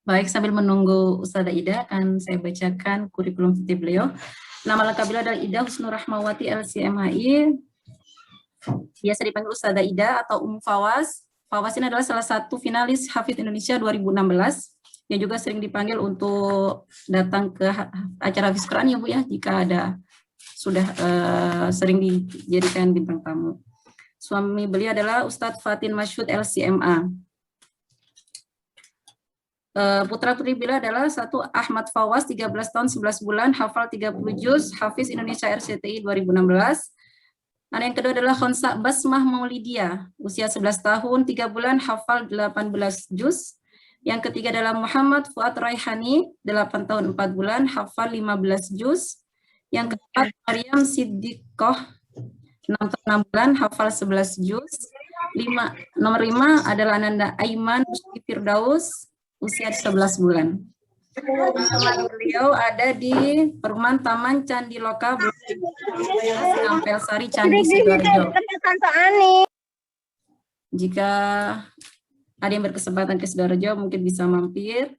Baik, sambil menunggu Ustazah Ida, akan saya bacakan kurikulum vitae beliau. Nama lengkap beliau adalah Ida Husnur Rahmawati LCMHI. Biasa dipanggil Ustazah Ida atau Fawas. Fawas ini adalah salah satu finalis Hafidz Indonesia 2016 yang juga sering dipanggil untuk datang ke acara Hafiz Quran ya Bu ya, jika ada sudah sering dijadikan bintang tamu. Suami beliau adalah Ustadz Fatin Masyud LCMA. Putra-putri beliau adalah satu Ahmad Fawas, 13 tahun 11 bulan, hafal 30 juz, Hafiz Indonesia RCTI 2016. Anak yang kedua adalah Khonsa Basmah Maulidia, usia 11 tahun 3 bulan, hafal 18 juz. Yang ketiga adalah Muhammad Fuad Raihani, 8 tahun 4 bulan, hafal 15 juz. Yang keempat Maryam Siddiqoh, 6 tahun 6 bulan, hafal 11 juz. Nomor 5 adalah Ananda Aiman Firdaus, usia 11 bulan. Beliau ada di Perumahan Taman Candi Loka, Ampel Sari, Candi Sidoarjo. Jika ada yang berkesempatan ke Sidoarjo, mungkin bisa mampir.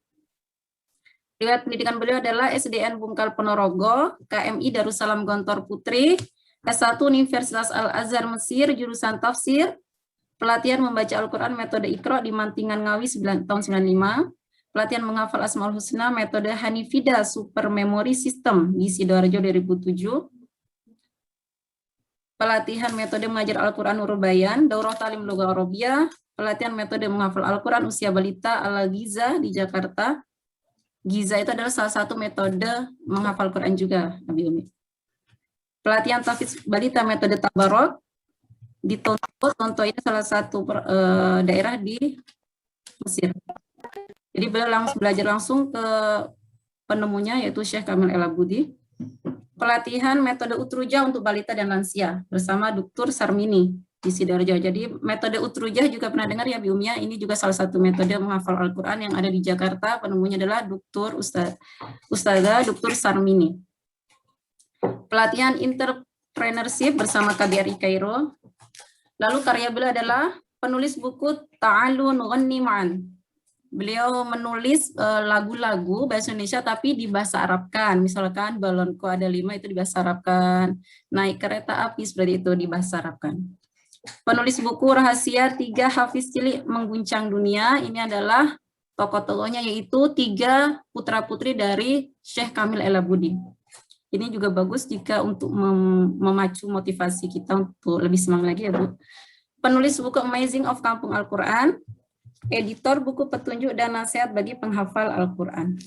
Riwayat pendidikan beliau adalah SDN Bungkal Ponorogo, KMI Darussalam Gontor Putri, S1 Universitas Al-Azhar Mesir, jurusan tafsir, pelatihan membaca Al-Quran metode Iqra di Mantingan Ngawi tahun 95, pelatihan menghafal Asmaul Husna metode Hanifida Super Memory System di Sidoarjo 2007, pelatihan metode mengajar Al-Quran Nurul Bayan, Daurah Talim Lugha Arabiyah, pelatihan metode menghafal Al-Quran usia balita Al-Giza di Jakarta. Giza itu adalah salah satu metode menghafal Quran juga, Abi Umi. Pelatihan tahfidz balita metode Tabarok di Tonto. Tonto ini salah satu daerah di Mesir. Jadi beliau belajar langsung ke penemunya yaitu Syekh Kamil El-Abudi. Pelatihan metode Utrujah untuk balita dan lansia bersama Dr. Sarmini di Sidoarjo. Jadi metode Utrujah juga pernah dengar ya Bi Umia, ini juga salah satu metode menghafal Al-Quran yang ada di Jakarta, penemunya adalah Ustazah Dr. Sarmini. Pelatihan entrepreneurship bersama KBRI Kairo. Lalu karya beliau adalah penulis buku Ta'alu Nughanni Ma'an. Beliau menulis lagu-lagu bahasa Indonesia tapi di bahasa Arabkan. Misalkan Balonku ada 5 itu di bahasa Arabkan. Naik kereta api seperti itu di bahasa Arabkan. Penulis buku Rahasia 3 Hafiz Cilik Mengguncang Dunia. Ini adalah tokoh-tokohnya yaitu 3 putra-putri dari Syekh Kamil El-Abudi. Ini juga bagus jika untuk memacu motivasi kita untuk lebih semangat lagi ya Bu. Penulis buku Amazing of Kampung Al-Quran. Editor buku petunjuk dan nasihat bagi penghafal Al-Quran.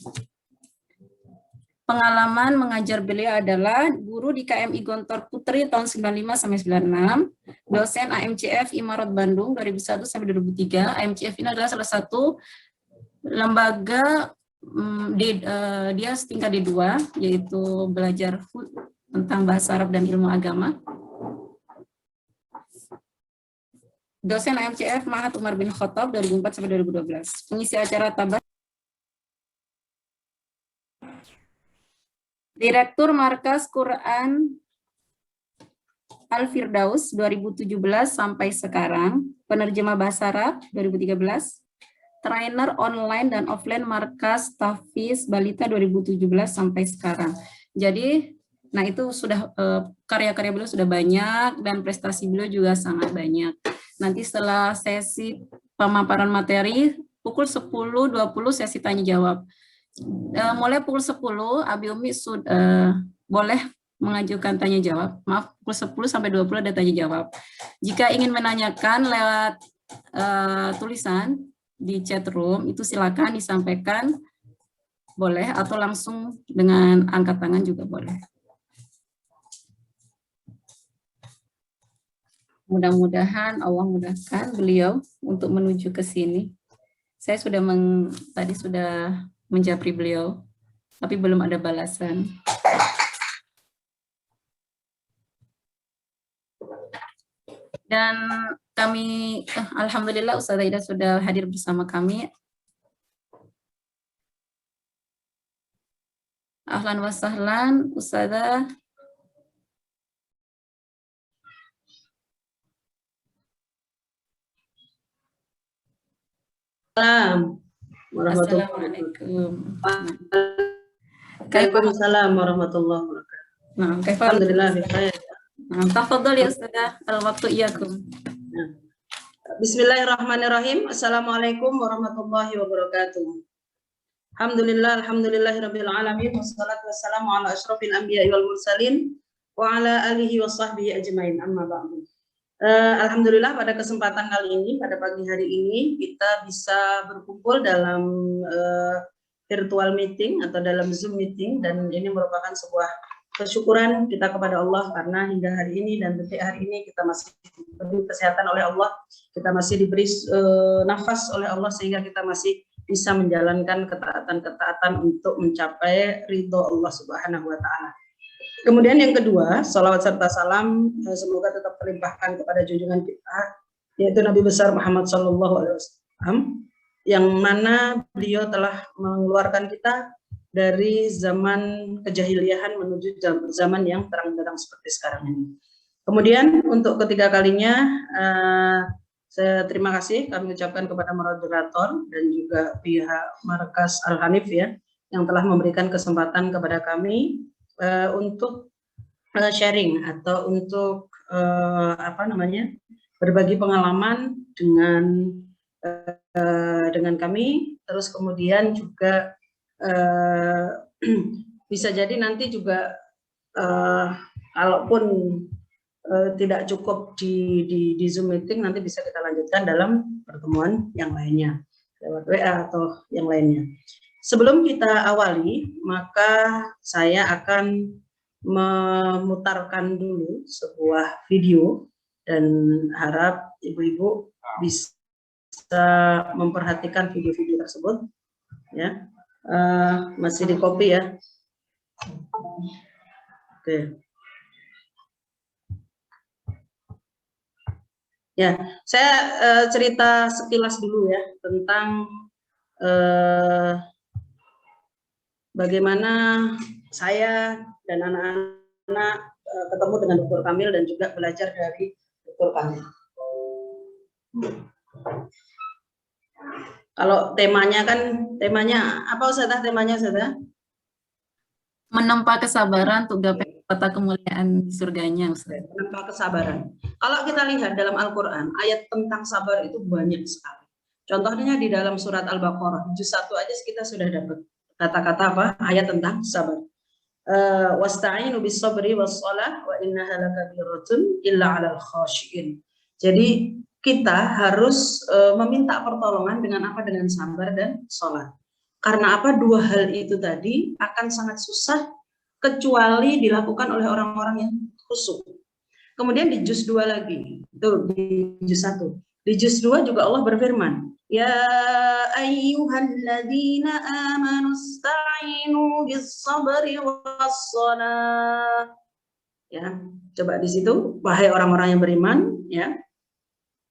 Pengalaman mengajar beliau adalah guru di KMI Gontor Putri tahun 95 sampai 96, dosen AMCF Imarat Bandung 2001 sampai 2003. AMCF ini adalah salah satu lembaga dia setingkat D2, yaitu belajar tentang bahasa Arab dan ilmu agama. Dosen AMCF Mahat Umar bin Khattab 2004 sampai 2012. Pengisi acara Tabah. Direktur Markas Quran Al-Firdaus 2017 sampai sekarang. Penerjemah bahasa Arab 2013. Trainer online dan offline Markas Tahfiz Balita 2017 sampai sekarang. Jadi, nah itu sudah karya-karya beliau sudah banyak dan prestasi beliau juga sangat banyak. Nanti setelah sesi pemaparan materi, pukul 10.20 sesi tanya jawab. Mulai pukul 10, Abi Umi boleh mengajukan tanya jawab. Maaf, pukul 10 sampai 20 ada tanya jawab. Jika ingin menanyakan lewat tulisan di chat room, itu silakan disampaikan, boleh, atau langsung dengan angkat tangan juga boleh. Mudah-mudahan Allah mudahkan beliau untuk menuju ke sini. Saya sudah tadi sudah menjapri beliau, tapi belum ada balasan. Dan kami, alhamdulillah Ustazah Ida sudah hadir bersama kami. Ahlan wa sahlan, Ustazah. Salam. warahmatullahi Assalamualaikum. wabarakatuh. Waalaikumsalam warahmatullahi wabarakatuh. Nah, Alhamdulillah. Nah, tafadhol ya Ustazah, al-waktu iyakum. Bismillahirrahmanirrahim. Assalamualaikum warahmatullahi wabarakatuh. Alhamdulillahirabbil alamin wassalatu wassalamu ala asyrofil anbiya'i wal mursalin wa ala alihi washabbihi ajmain, amma ba'du. Alhamdulillah pada kesempatan kali ini, pada pagi hari ini kita bisa berkumpul dalam virtual meeting atau dalam Zoom meeting, dan ini merupakan sebuah kesyukuran kita kepada Allah karena hingga hari ini dan detik hari ini kita masih diberi kesehatan oleh Allah, kita masih diberi nafas oleh Allah sehingga kita masih bisa menjalankan ketaatan-ketaatan untuk mencapai ridho Allah Subhanahu wa Ta'ala. Kemudian yang kedua, salawat serta salam semoga tetap terlimpahkan kepada junjungan kita, yaitu Nabi besar Muhammad SAW, yang mana beliau telah mengeluarkan kita dari zaman kejahiliahan menuju zaman yang terang-terang seperti sekarang ini. Kemudian untuk ketiga kalinya, saya terima kasih kami ucapkan kepada moderator dan juga pihak Markas Al-Hanif ya, yang telah memberikan kesempatan kepada kami untuk sharing atau untuk berbagi pengalaman dengan kami. Terus kemudian juga bisa jadi nanti juga kalaupun tidak cukup di Zoom meeting, nanti bisa kita lanjutkan dalam pertemuan yang lainnya lewat WA atau yang lainnya. Sebelum kita awali, maka saya akan memutarkan dulu sebuah video dan harap ibu-ibu bisa memperhatikan video-video tersebut ya. Masih di copy ya. Oke. Ya, saya cerita sekilas dulu ya tentang bagaimana saya dan anak-anak ketemu dengan Dr. Kamil dan juga belajar dari Dr. Kamil. Kalau temanya apa Ustazah? Temanya Ustazah? Menempa kesabaran untuk gapai kota kemuliaan surganya, Ustaz. Menempa kesabaran. Kalau kita lihat dalam Al-Quran, ayat tentang sabar itu banyak sekali. Contohnya di dalam surat Al-Baqarah, juz 1 aja kita sudah dapat kata-kata apa? Ayat tentang sabar. Wasta'inu bis-sabri was-shalah wa innaha lakabiratun illa 'alal khashiin. Jadi kita harus meminta pertolongan dengan apa? Dengan sabar dan sholat. Karena apa? Dua hal itu tadi akan sangat susah kecuali dilakukan oleh orang-orang yang khusyuk. Kemudian di juz 2 lagi, itu di juz 1. Di juz 2 juga Allah berfirman, ya ayyuhalladzina amanu ista'inu bis-sabri was-shalah. Ya, coba di situ, wahai orang-orang yang beriman, ya.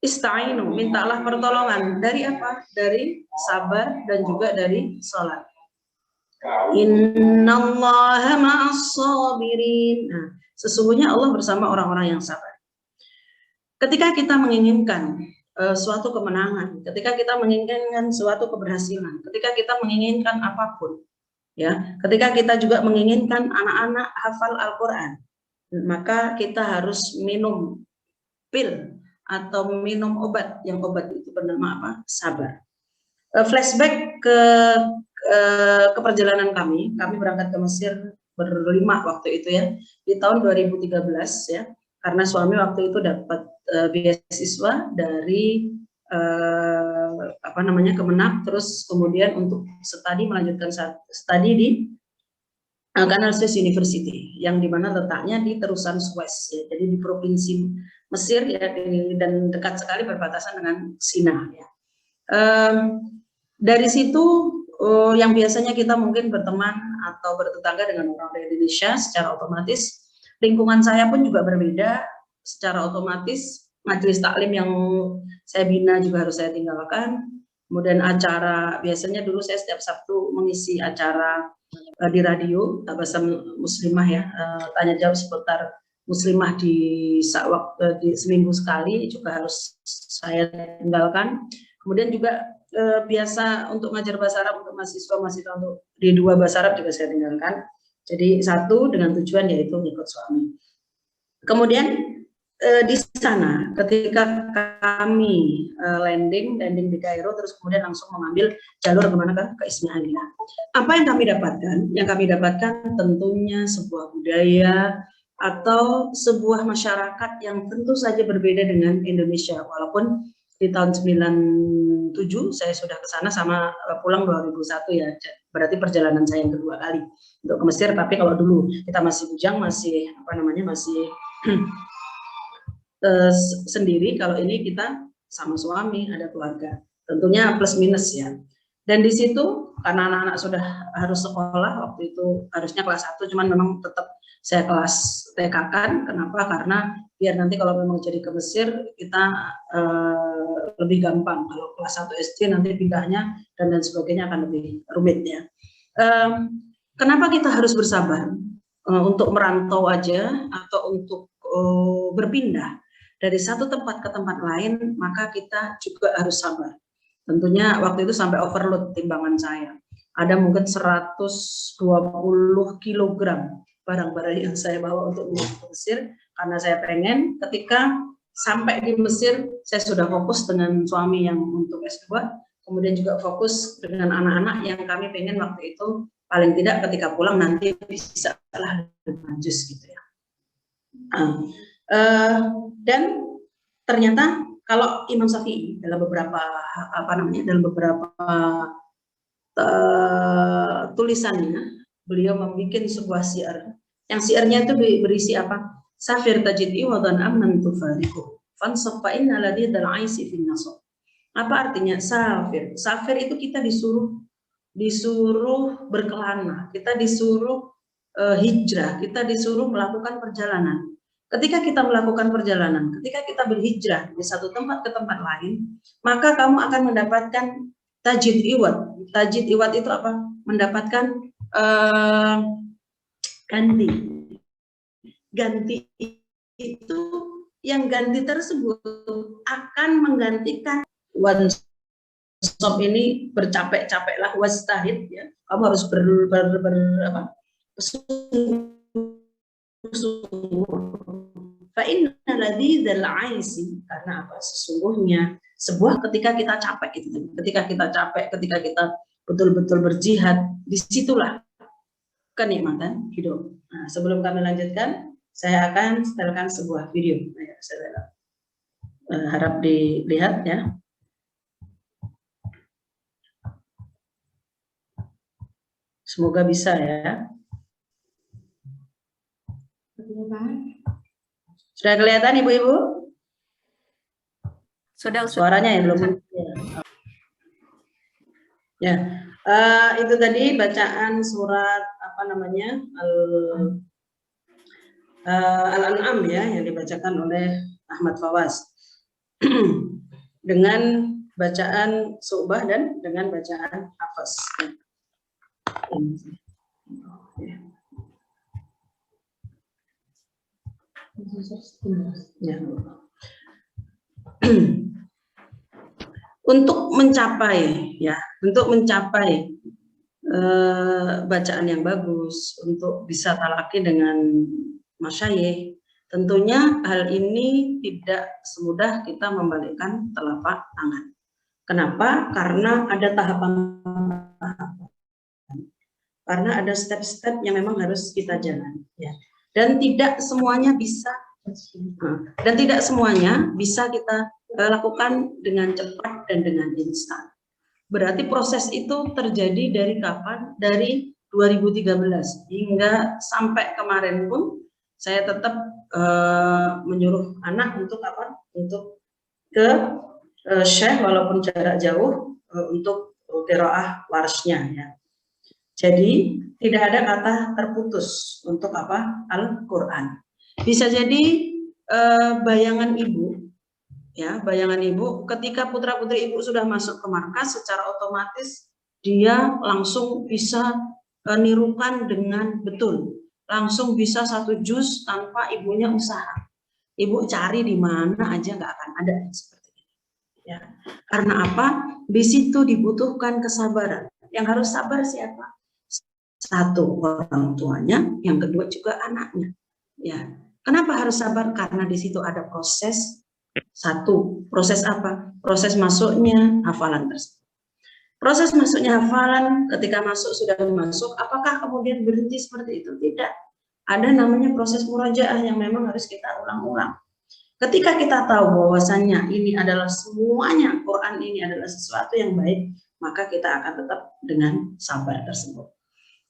Ista'inu, mintalah pertolongan dari apa? Dari sabar dan juga dari sholat. Innallaha ma'as-sabirin. Nah, sesungguhnya Allah bersama orang-orang yang sabar. Ketika kita menginginkan suatu kemenangan, ketika kita menginginkan suatu keberhasilan, ketika kita menginginkan apapun, ya, ketika kita juga menginginkan anak-anak hafal Al-Quran, maka kita harus minum pil atau minum obat, yang obat itu bernama apa? Sabar. Flashback ke perjalanan kami berangkat ke Mesir berlima waktu itu ya, di tahun 2013 ya, karena suami waktu itu dapat beasiswa dari Kemenak, terus kemudian untuk melanjutkan studi di Canal Suez University, yang dimana letaknya di terusan Suez ya, jadi di provinsi Mesir ya, dan dekat sekali berbatasan dengan Sina ya. Dari situ yang biasanya kita mungkin berteman atau bertetangga dengan orang Indonesia, secara otomatis lingkungan saya pun juga berbeda, secara otomatis majelis taklim yang saya bina juga harus saya tinggalkan. Kemudian acara, biasanya dulu saya setiap Sabtu mengisi acara di radio Tabassum Muslimah ya, tanya jawab seputar muslimah di seminggu sekali juga harus saya tinggalkan. Kemudian juga biasa untuk ngajar bahasa Arab untuk mahasiswa untuk D2 bahasa Arab juga saya tinggalkan. Jadi satu dengan tujuan yaitu ngikut suami. Kemudian di sana ketika kami landing di Kairo, terus kemudian langsung mengambil jalur kemana ke Ismailia. Apa yang kami dapatkan? Yang kami dapatkan tentunya sebuah budaya atau sebuah masyarakat yang tentu saja berbeda dengan Indonesia. Walaupun di tahun 97 saya sudah ke sana sama pulang 2001 ya. Berarti perjalanan saya yang kedua kali untuk ke Mesir. Tapi kalau dulu kita masih bujang, masih masih sendiri. Kalau ini kita sama suami, ada keluarga. Tentunya plus minus ya. Dan di situ karena anak-anak sudah harus sekolah, waktu itu harusnya kelas 1, cuman memang tetap saya kelas TK kan. Kenapa? Karena biar nanti kalau memang jadi ke Mesir kita lebih gampang. Kalau kelas 1 SD nanti pindahnya dan sebagainya akan lebih rumit ya. Kenapa kita harus bersabar untuk merantau aja atau untuk berpindah dari satu tempat ke tempat lain, maka kita juga harus sabar. Tentunya waktu itu sampai overload timbangan saya. Ada mungkin 120 kg barang-barang yang saya bawa untuk menuju ke Mesir, karena saya pengen ketika sampai di Mesir, saya sudah fokus dengan suami yang untuk S2, kemudian juga fokus dengan anak-anak yang kami pengen waktu itu, paling tidak ketika pulang nanti bisa lah lanjut gitu ya. Dan ternyata kalau Imam Syafi'i dalam beberapa tulisannya, beliau membuat sebuah syiar. Yang syiarnya itu berisi apa? Safir tajid iwadan amman tufariku fansab fa inna ladidal aisi fin nasab. Apa artinya safir? Safir itu kita disuruh berkelana, kita disuruh hijrah, kita disuruh melakukan perjalanan. Ketika kita melakukan perjalanan, ketika kita berhijrah dari satu tempat ke tempat lain, maka kamu akan mendapatkan tajid iwad. Tajid iwad itu apa? Mendapatkan ganti. Ganti itu, yang ganti tersebut akan menggantikan one stop ini bercapek-capeklah, wastahid ya. Kamu harus karena apa? Sesungguhnya sebuah ketika kita capek itu, ketika kita betul-betul berjihad, disitulah kenikmatan hidup. Nah, sebelum kami lanjutkan, saya akan setelkan sebuah video. Saya harap dilihat ya. Semoga bisa ya. Sudah kelihatan ibu-ibu? Sudah. Suaranya ya belum. Ya, itu tadi bacaan surat Al-An'am ya, yang dibacakan oleh Ahmad Fawaz dengan bacaan Syu'bah dan dengan bacaan Hafs. Ya. Untuk mencapai bacaan yang bagus, untuk bisa talaki dengan masyayikh, tentunya hal ini tidak semudah kita membalikkan telapak tangan. Kenapa? Karena ada tahapan, karena ada step-step yang memang harus kita jalani ya. Dan tidak semuanya bisa kita lakukan dengan cepat dan dengan instan. Berarti proses itu terjadi dari kapan? Dari 2013 hingga sampai kemarin pun saya tetap menyuruh anak untuk apa? Untuk ke syekh walaupun jarak jauh untuk qiraah warsnya ya. Jadi tidak ada kata terputus untuk apa? Al-Qur'an. Bisa jadi bayangan ibu ya, bayangan ibu ketika putra-putri ibu sudah masuk ke markas, secara otomatis dia langsung bisa nirukan dengan betul, langsung bisa 1 juz tanpa ibunya usaha. Ibu cari di mana aja nggak akan ada seperti ini. Ya. Karena apa? Di situ dibutuhkan kesabaran. Yang harus sabar siapa? Satu, orang tuanya, yang kedua juga anaknya. Ya. Kenapa harus sabar? Karena di situ ada proses. Satu, proses apa? Proses masuknya hafalan tersebut. Proses masuknya hafalan, ketika masuk sudah masuk, apakah kemudian berhenti seperti itu? Tidak. Ada namanya proses murajaah yang memang harus kita ulang-ulang. Ketika kita tahu bahwasannya ini adalah semuanya, Quran ini adalah sesuatu yang baik, maka kita akan tetap dengan sabar tersebut.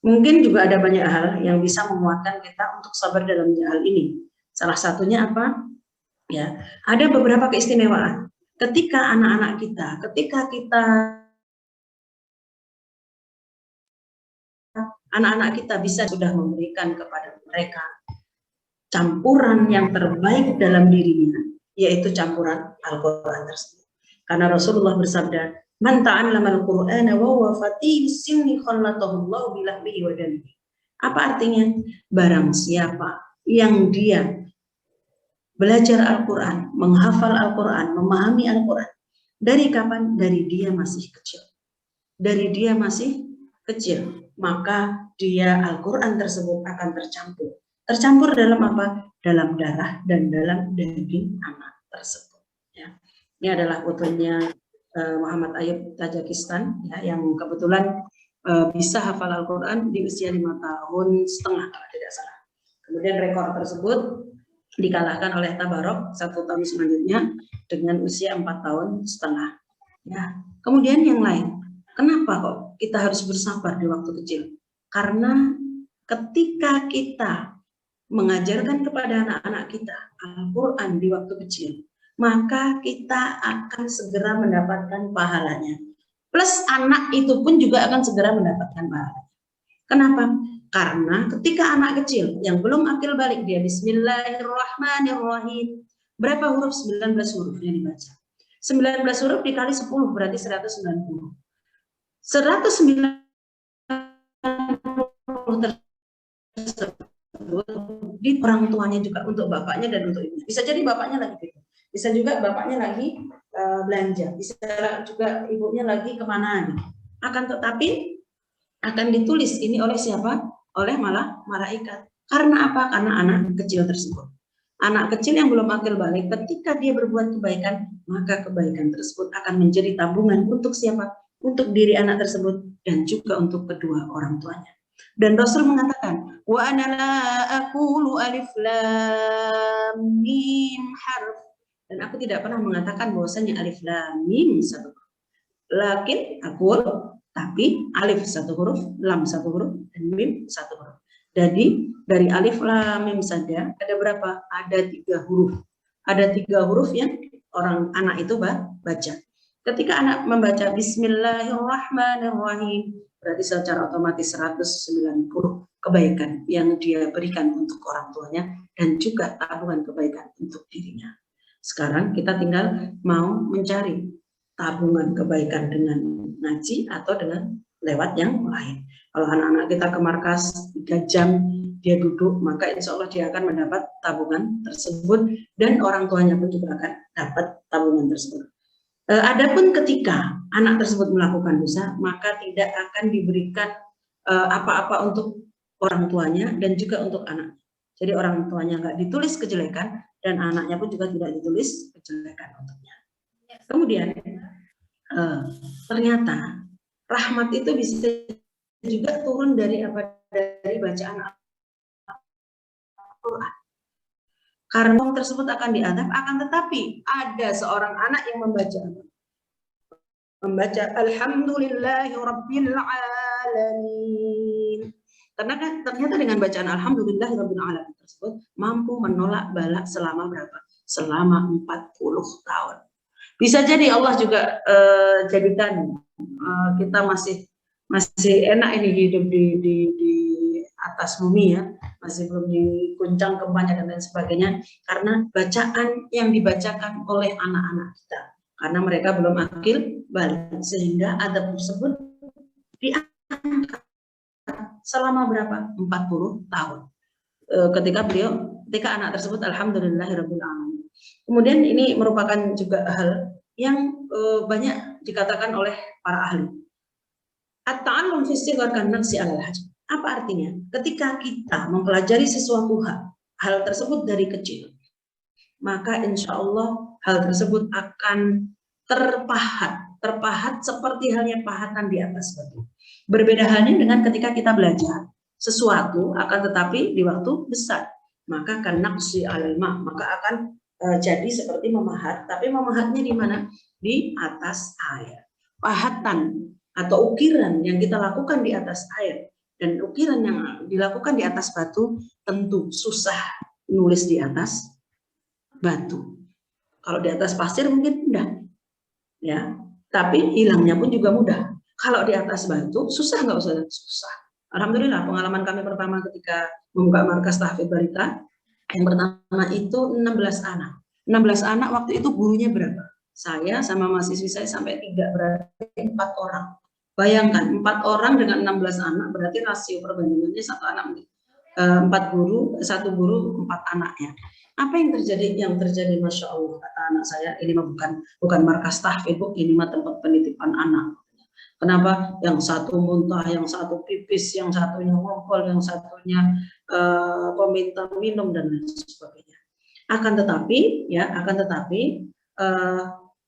Mungkin juga ada banyak hal yang bisa menguatkan kita untuk sabar dalam hal ini. Salah satunya apa? Ya, ada beberapa keistimewaan. Ketika anak-anak kita, anak-anak kita bisa sudah memberikan kepada mereka campuran yang terbaik dalam dirinya, yaitu campuran Al-Quran tersebut. Karena Rasulullah bersabda, "Man ta'allama al-Qur'ana wa huwa fatih sinni khallatahu Allah bilahmihi wa damihi." Apa artinya? Barang siapa yang dia belajar Al-Quran, menghafal Al-Quran, memahami Al-Quran, dari kapan? Dari dia masih kecil. Dari dia masih kecil, maka dia Al-Quran tersebut akan tercampur. Tercampur dalam apa? Dalam darah dan dalam daging anak tersebut. Ya. Ini adalah fotonya Muhammad Ayub Tajikistan, ya, yang kebetulan bisa hafal Al-Quran di usia 5 tahun setengah kalau tidak salah. Kemudian rekor tersebut dikalahkan oleh Tabarok 1 tahun selanjutnya dengan usia 4 tahun setengah. Ya. Kemudian yang lain, kenapa kok kita harus bersabar di waktu kecil? Karena ketika kita mengajarkan kepada anak-anak kita Al-Quran di waktu kecil, maka kita akan segera mendapatkan pahalanya. Plus anak itu pun juga akan segera mendapatkan pahalanya. Kenapa? Karena ketika anak kecil yang belum akil balik, dia Bismillahirrahmanirrahim. Berapa huruf? 19 huruf yang dibaca. 19 huruf dikali 10 berarti 190. 190 di orang tuanya juga, untuk bapaknya dan untuk ibunya. Bisa jadi bapaknya lagi gitu, bisa juga bapaknya lagi belanja, bisa juga ibunya lagi kemana gitu. Akan tetapi akan ditulis ini oleh siapa? Oleh malaikat. Karena apa? Karena anak kecil tersebut. Anak kecil yang belum akil balik, ketika dia berbuat kebaikan, maka kebaikan tersebut akan menjadi tabungan untuk siapa? Untuk diri anak tersebut dan juga untuk kedua orang tuanya. Dan Rasul mengatakan, wa ana la aqulu alif lam mim harf. Dan aku tidak pernah mengatakan bahwasanya alif lam mim satu huruf. Lakin aqul, tapi alif satu huruf, lam satu huruf, dan mim satu huruf. Jadi dari alif lam mim saja ada berapa? Ada 3 huruf. Ada 3 huruf yang orang anak itu baca. Ketika anak membaca Bismillahirrahmanirrahim, berarti secara otomatis 190 kebaikan yang dia berikan untuk orang tuanya dan juga tabungan kebaikan untuk dirinya. Sekarang kita tinggal mau mencari tabungan kebaikan dengan ngaji atau dengan lewat yang lain. Kalau anak-anak kita ke markas 3 jam dia duduk, maka insya Allah dia akan mendapat tabungan tersebut dan orang tuanya pun juga akan dapat tabungan tersebut. Adapun ketika anak tersebut melakukan dosa, maka tidak akan diberikan apa-apa untuk orang tuanya dan juga untuk anak. Jadi orang tuanya nggak ditulis kejelekan dan anaknya pun juga tidak ditulis kejelekan untuknya. Kemudian ternyata rahmat itu bisa juga turun dari apa? Dari bacaan Al-Quran. Karena orang tersebut akan diadab, akan tetapi ada seorang anak yang membaca Alhamdulillahirabbil alamin. Ternyata dengan bacaan Alhamdulillahirabbil alamin tersebut mampu menolak bala selama berapa? Selama 40 tahun. Bisa jadi Allah juga jadikan kita masih enak ini hidup di atas bumi ya, masih belum diguncang gempanya dan lain sebagainya, karena bacaan yang dibacakan oleh anak-anak kita, karena mereka belum akil balik, sehingga adab tersebut diangkat selama berapa? 40 tahun. Ketika anak tersebut Alhamdulillahirabbil alamin. Kemudian ini merupakan juga hal yang banyak dikatakan oleh para ahli. At-ta'allum fi sighar kan-naqsi 'alal hajm. Apa artinya? Ketika kita mempelajari sesuatu hal tersebut dari kecil, maka insya Allah hal tersebut akan terpahat seperti halnya pahatan di atas batu. Berbeda halnya dengan ketika kita belajar sesuatu, akan tetapi di waktu besar, maka kan naqsi alal ma, maka akan jadi seperti memahat, tapi memahatnya di mana? Di atas air. Pahatan atau ukiran yang kita lakukan di atas air dan ukiran yang dilakukan di atas batu tentu susah nulis di atas batu. Kalau di atas pasir mungkin mudah, ya. Tapi hilangnya pun juga mudah. Kalau di atas batu susah nggak usah? Susah. Alhamdulillah pengalaman kami pertama ketika membuka markas tahfidz balita, yang pertama itu 16 anak. 16 anak waktu itu gurunya berapa? Saya sama mahasiswi saya sampai 3, berarti 4 orang. Bayangkan 4 orang dengan 16 anak, berarti rasio perbandingannya 1 anak 4 guru, 1 guru 4 anaknya. Apa yang terjadi? Yang terjadi, masya Allah, kata anak saya, ini mah bukan markas tahfidz, ini mah tempat penitipan anak. Kenapa? Yang satu muntah, yang satu pipis, yang satunya ngompol, yang satunya peminta minum dan lain sebagainya. Akan tetapi,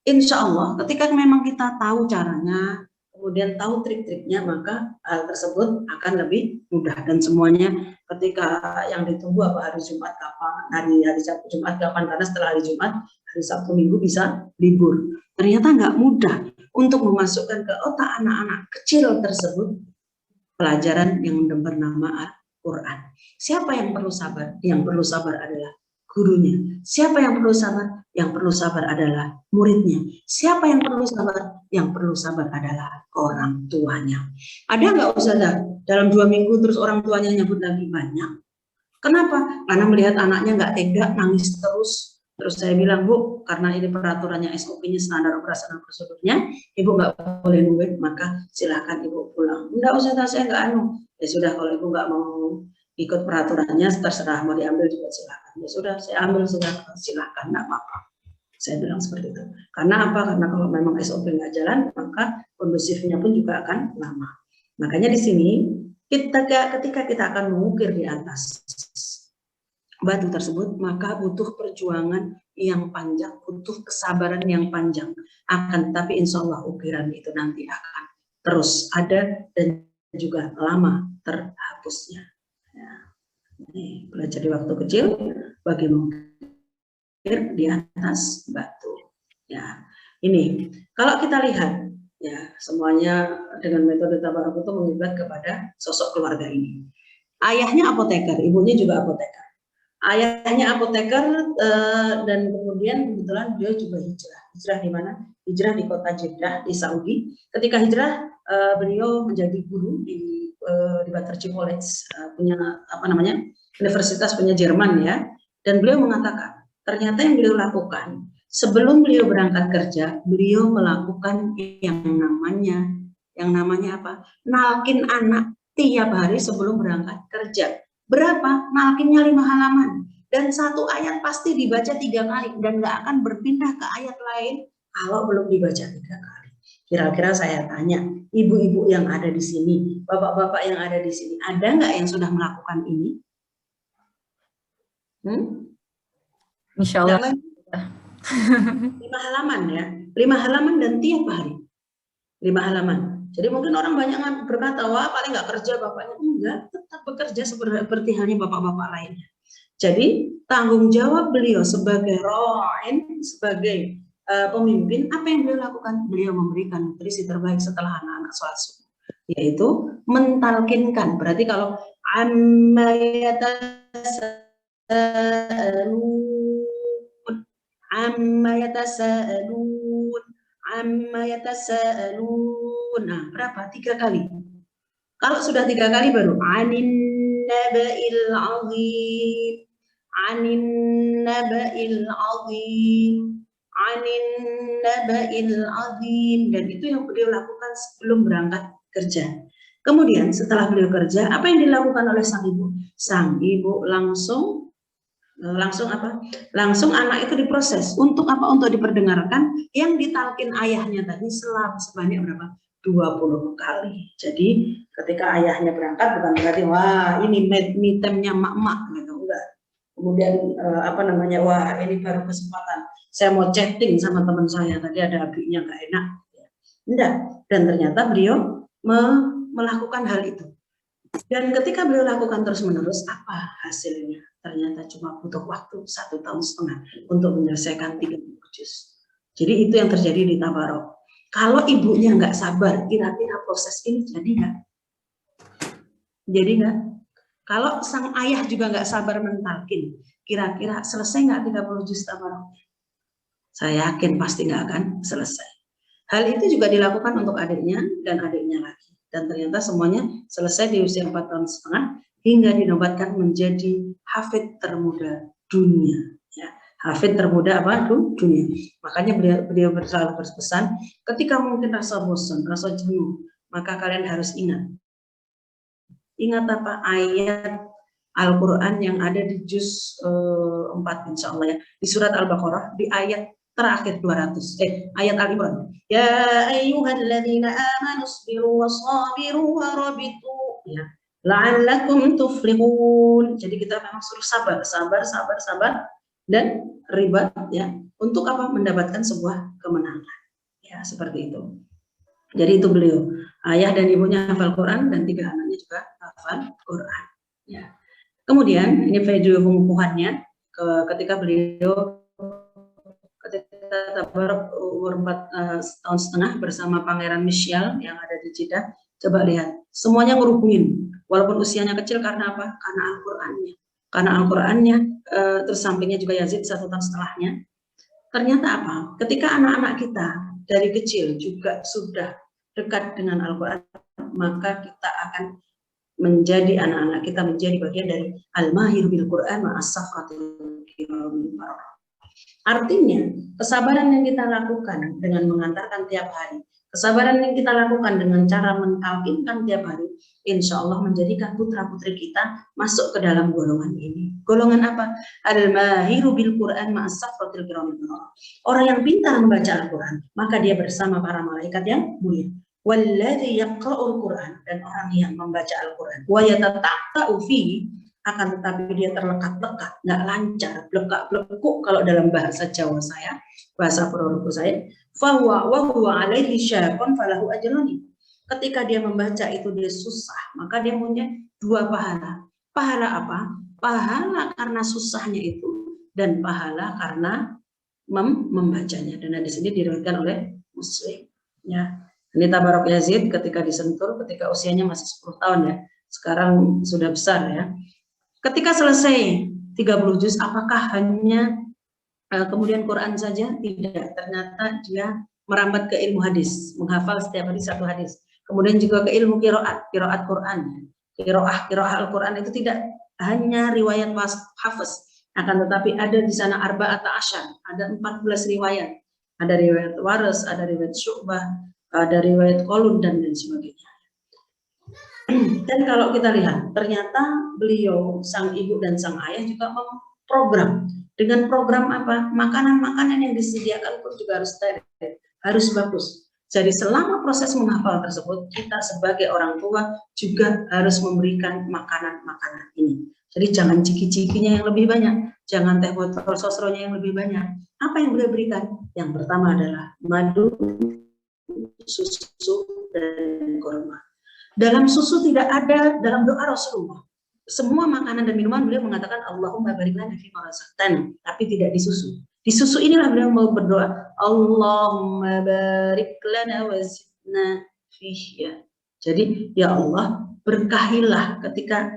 insya Allah, ketika memang kita tahu caranya, kemudian tahu trik-triknya, maka hal tersebut akan lebih mudah. Dan semuanya ketika yang ditunggu apa hari Jumat kapan, hari Sabtu Jumat kapan, karena setelah hari Jumat, hari Sabtu Minggu bisa libur. Ternyata nggak mudah untuk memasukkan ke otak anak-anak kecil tersebut pelajaran yang bernama Al-Quran. Siapa yang perlu sabar? Yang perlu sabar adalah gurunya. Siapa yang perlu sabar? Yang perlu sabar adalah muridnya. Siapa yang perlu sabar? Yang perlu sabar adalah orang tuanya. Ada nggak Ustazah? Dalam 2 minggu terus orang tuanya nyebut lagi? Banyak. Kenapa? Karena melihat anaknya nggak tega, nangis terus. Terus saya bilang, Bu, karena ini peraturannya SOP-nya, standar operasional prosedurnya, Ibu nggak boleh nungguin, maka silakan Ibu pulang. Enggak Ustazah, saya nggak anu. Ya sudah, kalau Ibu nggak mau ikut peraturannya, terserah, mau diambil juga silakan. Ya sudah, saya ambil, silakan, nggak apa-apa. Saya bilang seperti itu. Karena apa? Karena kalau memang SOP nggak jalan, maka kondusifnya pun juga akan lama. Makanya di sini, ketika kita akan mengukir di atas batu tersebut, maka butuh perjuangan yang panjang, butuh kesabaran yang panjang. Akan tapi insya Allah ukiran itu nanti akan terus ada dan juga lama terhapusnya. Ya. Ini belajar di waktu kecil bagi mengukir di atas batu. Ya, ini kalau kita lihat ya semuanya dengan metode tabaruk itu mengibat kepada sosok keluarga ini. Ayahnya apoteker, ibunya juga apoteker. Ayahnya apoteker dan kemudian kebetulan dia juga hijrah. Hijrah di mana? Hijrah di kota Jeddah di Saudi. Ketika hijrah beliau menjadi guru di Batterjee College, punya apa namanya, universitas punya Jerman ya. Dan beliau mengatakan ternyata yang beliau lakukan sebelum beliau berangkat kerja, beliau melakukan yang namanya apa? Nalkin anak tiap hari sebelum berangkat kerja. Berapa? Nalkinnya 5 halaman. Dan 1 ayat pasti dibaca 3 kali. Dan nggak akan berpindah ke ayat lain kalau belum dibaca 3 kali. Kira-kira saya tanya, ibu-ibu yang ada di sini, bapak-bapak yang ada di sini, ada nggak yang sudah melakukan ini? Insya Allah. 5 halaman ya. 5 halaman dan tiap hari. 5 halaman. Jadi mungkin orang banyak berkata, wah paling nggak kerja bapaknya. Enggak, tetap bekerja seperti halnya bapak-bapak lainnya. Jadi tanggung jawab beliau sebagai ra'in, sebagai pemimpin, apa yang beliau lakukan? Beliau memberikan nutrisi terbaik setelah anak-anak sholat subuh, yaitu mentalkinkan. Berarti kalau amma yatasa'alun, nah berapa? 3 kali. Kalau sudah 3 kali baru anin naba'il azim, anin naba'il azim, anin naba'il azim. Dan itu yang beliau lakukan sebelum berangkat kerja. Kemudian setelah beliau kerja, apa yang dilakukan oleh sang ibu? Sang ibu langsung langsung apa? Langsung anak itu diproses. Untuk apa? Untuk diperdengarkan yang ditalkin ayahnya tadi sebanyak berapa? 20 kali. Jadi ketika ayahnya berangkat bukan berarti wah ini me time-nya emak-emak gitu, enggak. Kemudian apa namanya? Wah, ini baru kesempatan. Saya mau chatting sama teman saya, tadi ada abinya nggak enak. Enggak. Dan ternyata beliau melakukan hal itu. Dan ketika beliau lakukan terus-menerus, apa hasilnya? Ternyata cuma butuh waktu 1,5 tahun untuk menyelesaikan 30 juz. Jadi itu yang terjadi di Tabarok. Kalau ibunya nggak sabar, kira-kira proses ini jadi nggak? Jadi nggak? Kalau sang ayah juga nggak sabar mentalkin, kira-kira selesai nggak 30 juz Tabarok? Saya yakin pasti nggak akan selesai. Hal itu juga dilakukan untuk adiknya dan adiknya lagi. Dan ternyata semuanya selesai di usia 4,5 tahun hingga dinobatkan menjadi hafid termuda dunia. Ya, hafid termuda apa? Dunia. Makanya beliau selalu berpesan, ketika mungkin rasa bosan, rasa jenuh, maka kalian harus ingat. Ingat apa? Ayat Al-Quran yang ada di juz 4 insya Allah ya. Di surat Al-Baqarah, di ayat terakhir 200 ayat Al-Imran. Ya ayyuhalladzina amanu sabiru wasabiru warabitu ya la'allakum tuflihun. Jadi kita memang suruh sabar dan ribat ya untuk apa? Mendapatkan sebuah kemenangan. Ya, seperti itu. Jadi itu beliau, ayah dan ibunya hafal Quran dan 3 anaknya juga hafal Quran. Ya. Kemudian ini video pengukuhannya ketika beliau Tabarok umur 4,5 tahun bersama Pangeran Michel yang ada di Jeddah. Coba lihat, semuanya ngerubungin walaupun usianya kecil. Karena apa? Karena Al-Qur'annya. Karena Al-Qur'annya, terus sampingnya juga Yazid 1 tahun setelahnya. Ternyata apa? Ketika anak-anak kita dari kecil juga sudah dekat dengan Al-Qur'an, maka kita akan menjadi anak-anak kita menjadi bagian dari al-mahir bil Qur'an ma'as-safratil kiramil bararah. Artinya, kesabaran yang kita lakukan dengan mengantarkan tiap hari, kesabaran yang kita lakukan dengan cara mentalkinkan tiap hari, insya Allah menjadikan putra-putri kita masuk ke dalam golongan ini. Golongan apa? Al-mahiru bil Qur'an ma'as-safratil kiramil bararah. Orang yang pintar membaca Al-Quran, maka dia bersama para malaikat yang mulia. Walladzi yaqra'ul Qur'an, dan orang yang membaca Al-Quran. Wa yatata'ta'u fi, akan tetapi dia terlekat-lekat, nggak lancar, blekak-blekuk kalau dalam bahasa Jawa saya, bahasa Purworejo saya, fahuwa wa huwa alaihi syaqun falahu ajrani. Ketika dia membaca itu dia susah, maka dia punya 2 pahala. Pahala apa? Pahala karena susahnya itu dan pahala karena membacanya. Dan di sini diriwayatkan oleh Muslim. Ya, ini Tabarok Yazid ketika disentuh, ketika usianya masih 10 tahun ya. Sekarang sudah besar ya. Ketika selesai 30 juz, apakah hanya kemudian Quran saja? Tidak. Ternyata dia merambat ke ilmu hadis, menghafal setiap hari 1 hadis. Kemudian juga ke ilmu qiraat Quran. Qiraah Al-Quran itu tidak hanya riwayat hafaz, akan tetapi ada di sana arba'at asyar, ada 14 riwayat. Ada riwayat Waras, ada riwayat Syu'bah, ada riwayat Qulun dan lain sebagainya. Dan kalau kita lihat, ternyata beliau, sang ibu dan sang ayah juga memprogram. Dengan program apa? Makanan-makanan yang disediakan pun juga harus steril, harus bagus. Jadi selama proses menghafal tersebut, kita sebagai orang tua juga harus memberikan makanan-makanan ini. Jadi jangan ciki-cikinya yang lebih banyak, jangan teh botol sosronya yang lebih banyak. Apa yang beliau berikan? Yang pertama adalah madu, susu, dan kurma. Dalam susu tidak ada dalam doa Rasulullah. Semua makanan dan minuman beliau mengatakan Allahumma barik lana fi ma razaqtana, tapi tidak di susu. Di susu inilah beliau mau berdoa Allahumma barik lana wa zidna fihi. Jadi ya Allah, berkahilah ketika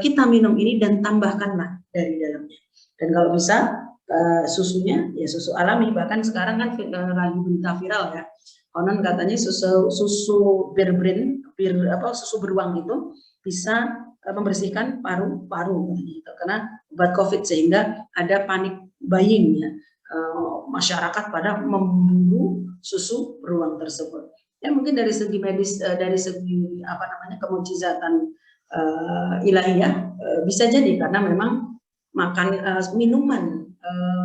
kita minum ini dan tambahkanlah dari dalamnya. Dan kalau bisa susunya ya susu alami, bahkan sekarang kan lagi berita viral ya. Konon katanya susu susu beruang itu bisa membersihkan paru-paru gitu, karena obat COVID, sehingga ada panik buying ya, masyarakat pada memburu susu beruang tersebut. Ya mungkin dari segi medis, dari segi apa namanya kemujizatan ilahiyah bisa jadi karena memang makan minuman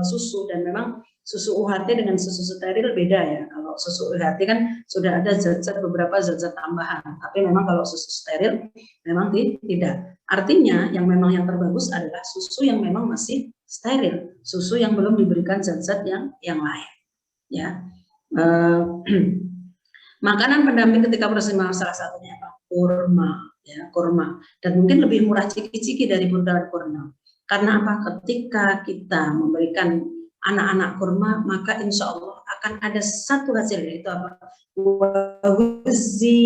susu, dan memang susu UHT dengan susu steril beda ya. Kalau susu UHT kan sudah ada zat-zat, beberapa zat-zat tambahan, tapi memang kalau susu steril memang tidak. Artinya yang memang yang terbagus adalah susu yang memang masih steril, susu yang belum diberikan zat-zat yang lain. Ya, makanan pendamping ketika proses salah satunya apa? Kurma, ya, kurma. Dan mungkin lebih murah ciki-ciki dari bundaran kurma. Karena apa? Ketika kita memberikan anak-anak kurma, maka insya Allah akan ada satu hasil, yaitu apa? Wahuzzi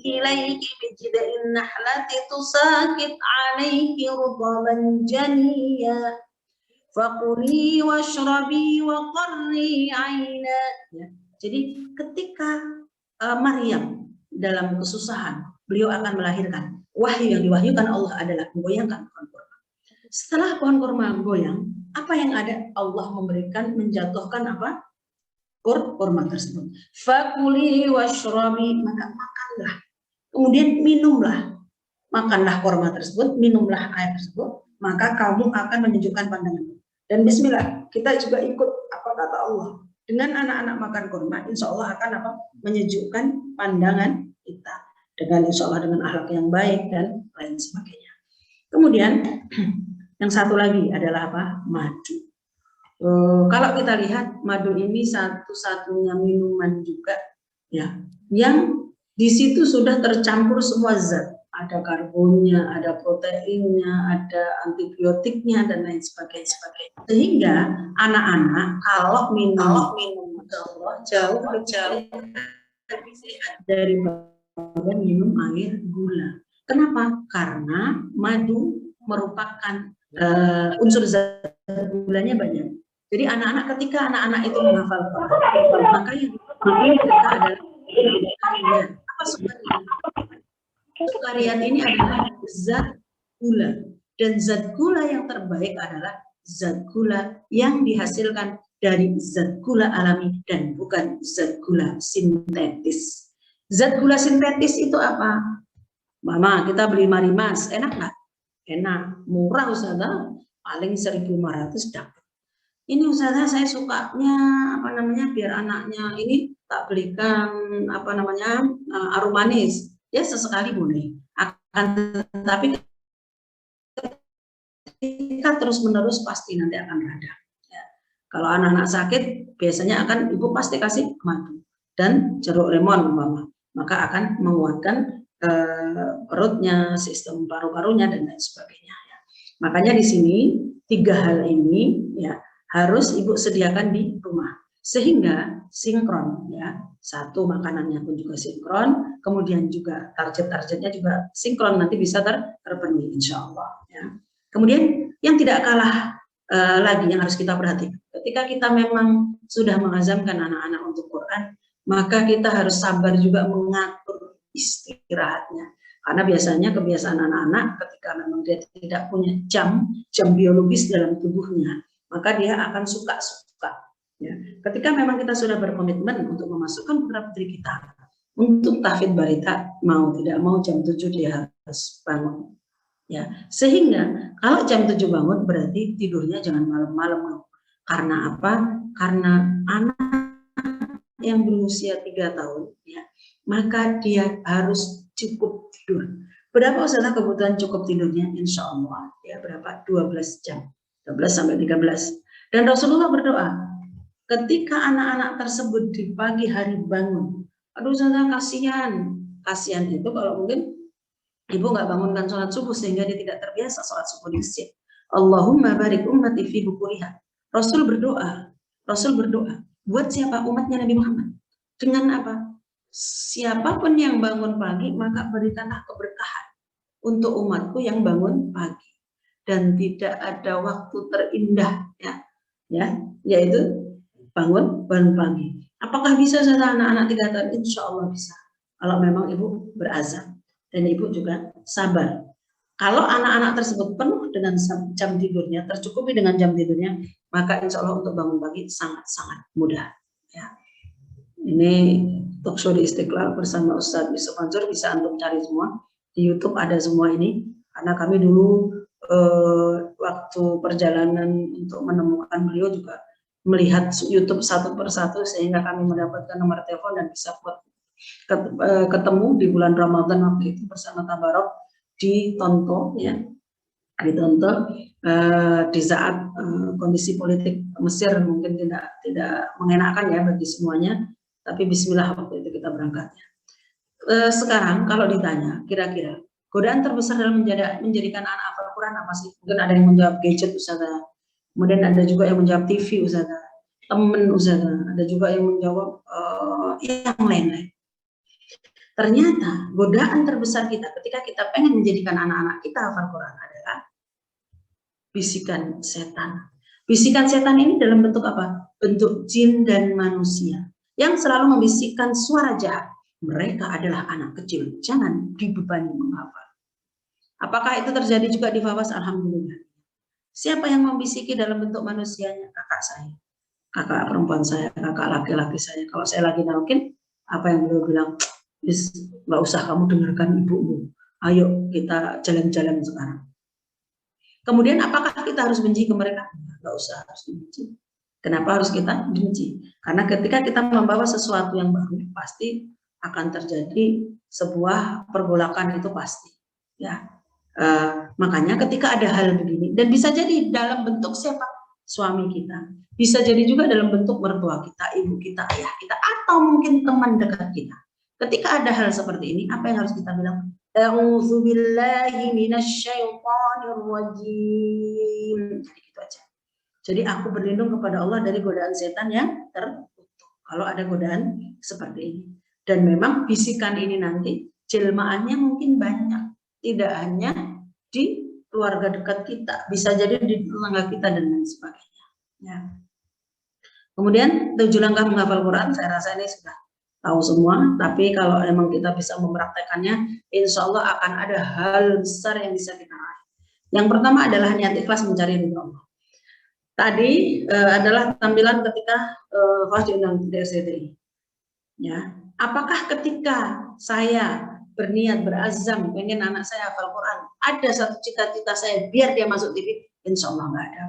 ilaiki bijida'in nahlati tusakit alaiki rudaban janiyya faquli washrabi wa qarri aina. Ya. Jadi ketika Maryam dalam kesusahan, beliau akan melahirkan. Wahyu yang diwahyukan Allah adalah menggoyangkan pohon kurma. Setelah pohon kurma goyang, apa yang ada? Allah memberikan, menjatuhkan apa? Kurma tersebut. Fakuli washrabi, maka makanlah. Kemudian minumlah. Makanlah kurma tersebut, minumlah air tersebut, maka kamu akan menunjukkan pandangan. Dan bismillah, kita juga ikut apa kata Allah. Dengan anak-anak makan kurma, insya Allah akan apa? Menyejukkan pandangan kita. Dengan insya Allah dengan akhlak yang baik dan lain sebagainya. Kemudian yang satu lagi adalah apa? Madu. Kalau kita lihat madu ini satu-satunya minuman juga ya, yang di situ sudah tercampur semua zat. Ada karbonnya, ada proteinnya, ada antibiotiknya dan lain sebagainya. Sehingga anak-anak kalau minum jauh dari minum air gula. Kenapa? Karena madu merupakan unsur zat gulanya banyak. Jadi anak-anak ketika anak-anak itu menghafal Quran, maka yang mereka adalah sukariat. Apa sukariat? Sukariat ini adalah zat gula, dan zat gula yang terbaik adalah zat gula yang dihasilkan dari zat gula alami dan bukan zat gula sintetis. Zat gula sintetis itu apa? Mama, kita beli Marimas, enak nggak? Enak, murah Ustazah, paling 1.500 dapat. Ini Ustazah saya sukanya apa namanya, biar anaknya ini tak belikan apa namanya arum manis. Ya sesekali boleh. Tapi ketika terus-menerus pasti nanti akan rada. Ya. Kalau anak-anak sakit biasanya akan ibu pasti kasih madu dan jeruk lemon umpama, maka akan menguatkan perutnya, sistem paru-parunya dan lain sebagainya. Ya. Makanya di sini 3 hal ini ya harus ibu sediakan di rumah sehingga sinkron ya. Satu, makanannya pun juga sinkron, kemudian juga target-targetnya juga sinkron, nanti bisa terpenuhi insya Allah ya. Kemudian yang tidak kalah lagi yang harus kita perhatikan, ketika kita memang sudah mengazamkan anak-anak untuk Quran, maka kita harus sabar juga mengatur istirahatnya. Karena biasanya kebiasaan anak-anak ketika memang dia tidak punya jam biologis dalam tubuhnya, maka dia akan suka-suka. Ya. Ketika memang kita sudah berkomitmen untuk memasukkan putra-putri kita untuk tahfidz balita, mau tidak mau jam 7 dia harus bangun. Ya. Sehingga kalau jam 7 bangun berarti tidurnya jangan malam-malam. Karena apa? Karena anak yang berusia 3 tahun, ya, maka dia harus cukup tidur. Berapa Ustazah kebutuhan cukup tidurnya? Insya Allah ya berapa? 12 jam, 12 sampai 13. Dan Rasulullah berdoa, ketika anak-anak tersebut di pagi hari bangun, aduh Ustazah kasihan itu kalau mungkin ibu nggak bangunkan sholat subuh sehingga dia tidak terbiasa sholat subuh di masjid. Allahumma barik ummati fi bukuriha. Rasul berdoa buat siapa? Umatnya Nabi Muhammad. Dengan apa? Siapapun yang bangun pagi, maka berikanlah keberkahan untuk umatku yang bangun pagi. Dan tidak ada waktu terindah ya, yaitu bangun pagi. Apakah bisa saya anak-anak 3 tahun? Insya Allah bisa. Kalau memang ibu berazam dan ibu juga sabar. Kalau anak-anak tersebut penuh dengan jam tidurnya, tercukupi dengan jam tidurnya, maka insya Allah untuk bangun pagi sangat-sangat mudah. Ya. Ini talkshow di Istiqlal bersama Ustadz Yusuf Mansur, bisa antum cari semua di YouTube, ada semua ini. Karena kami dulu waktu perjalanan untuk menemukan beliau juga melihat YouTube satu persatu sehingga kami mendapatkan nomor telepon dan bisa ketemu di bulan Ramadan waktu itu bersama Tabarok di Tonto, ya, di Tonto di saat kondisi politik Mesir mungkin tidak mengenakan ya bagi semuanya, tapi Bismillah waktu itu kita berangkatnya. Sekarang kalau ditanya kira-kira godaan terbesar dalam menjadikan anak hafal Quran apa sih? Mungkin ada yang menjawab gadget, Ustazah. Kemudian ada juga yang menjawab TV, Ustazah. Temen, Ustazah. Ada juga yang menjawab yang lain-lain. Ternyata godaan terbesar kita ketika kita pengen menjadikan anak-anak kita hafal Quran adalah bisikan setan. Bisikan setan ini dalam bentuk apa? Bentuk jin dan manusia yang selalu membisikkan suara jahat. Mereka adalah anak kecil, jangan dibebani menghafal. Apakah itu terjadi juga di Fawaz? Alhamdulillah. Siapa yang membisiki dalam bentuk manusianya? Kakak saya, kakak perempuan saya, kakak laki-laki saya. Kalau saya lagi nalkin, apa yang beliau bilang? Nggak usah kamu dengarkan ibumu. Ayo kita jalan-jalan sekarang. Kemudian apakah kita harus benci ke mereka? Nggak usah harus benci. Kenapa harus kita benci? Karena ketika kita membawa sesuatu yang baru, pasti akan terjadi sebuah pergolakan, itu pasti. Ya, makanya ketika ada hal begini, dan bisa jadi dalam bentuk siapa? Suami kita. Bisa jadi juga dalam bentuk mertua kita, ibu kita, ayah kita, atau mungkin teman dekat kita. Ketika ada hal seperti ini, apa yang harus kita bilang? A'udzubillahi minasyaitonir rajim. Jadi gitu aja. Jadi aku berlindung kepada Allah dari godaan setan yang terkutuk. Kalau ada godaan seperti ini. Dan memang bisikan ini nanti jelmaannya mungkin banyak. Tidak hanya di keluarga dekat kita. Bisa jadi di tetangga kita dan lain sebagainya. Ya. Kemudian 7 langkah menghafal Quran, saya rasa ini sudah tahu semua. Tapi kalau memang kita bisa mempraktekannya, insya Allah akan ada hal besar yang bisa kita raih. Yang pertama adalah niat ikhlas mencari ridho Allah. Tadi adalah tampilan ketika Fawaz diundang di RCTI. Ya, apakah ketika saya berniat berazam pengen anak saya hafal Quran, ada satu cita-cita saya biar dia masuk TV? Insya Allah nggak ada.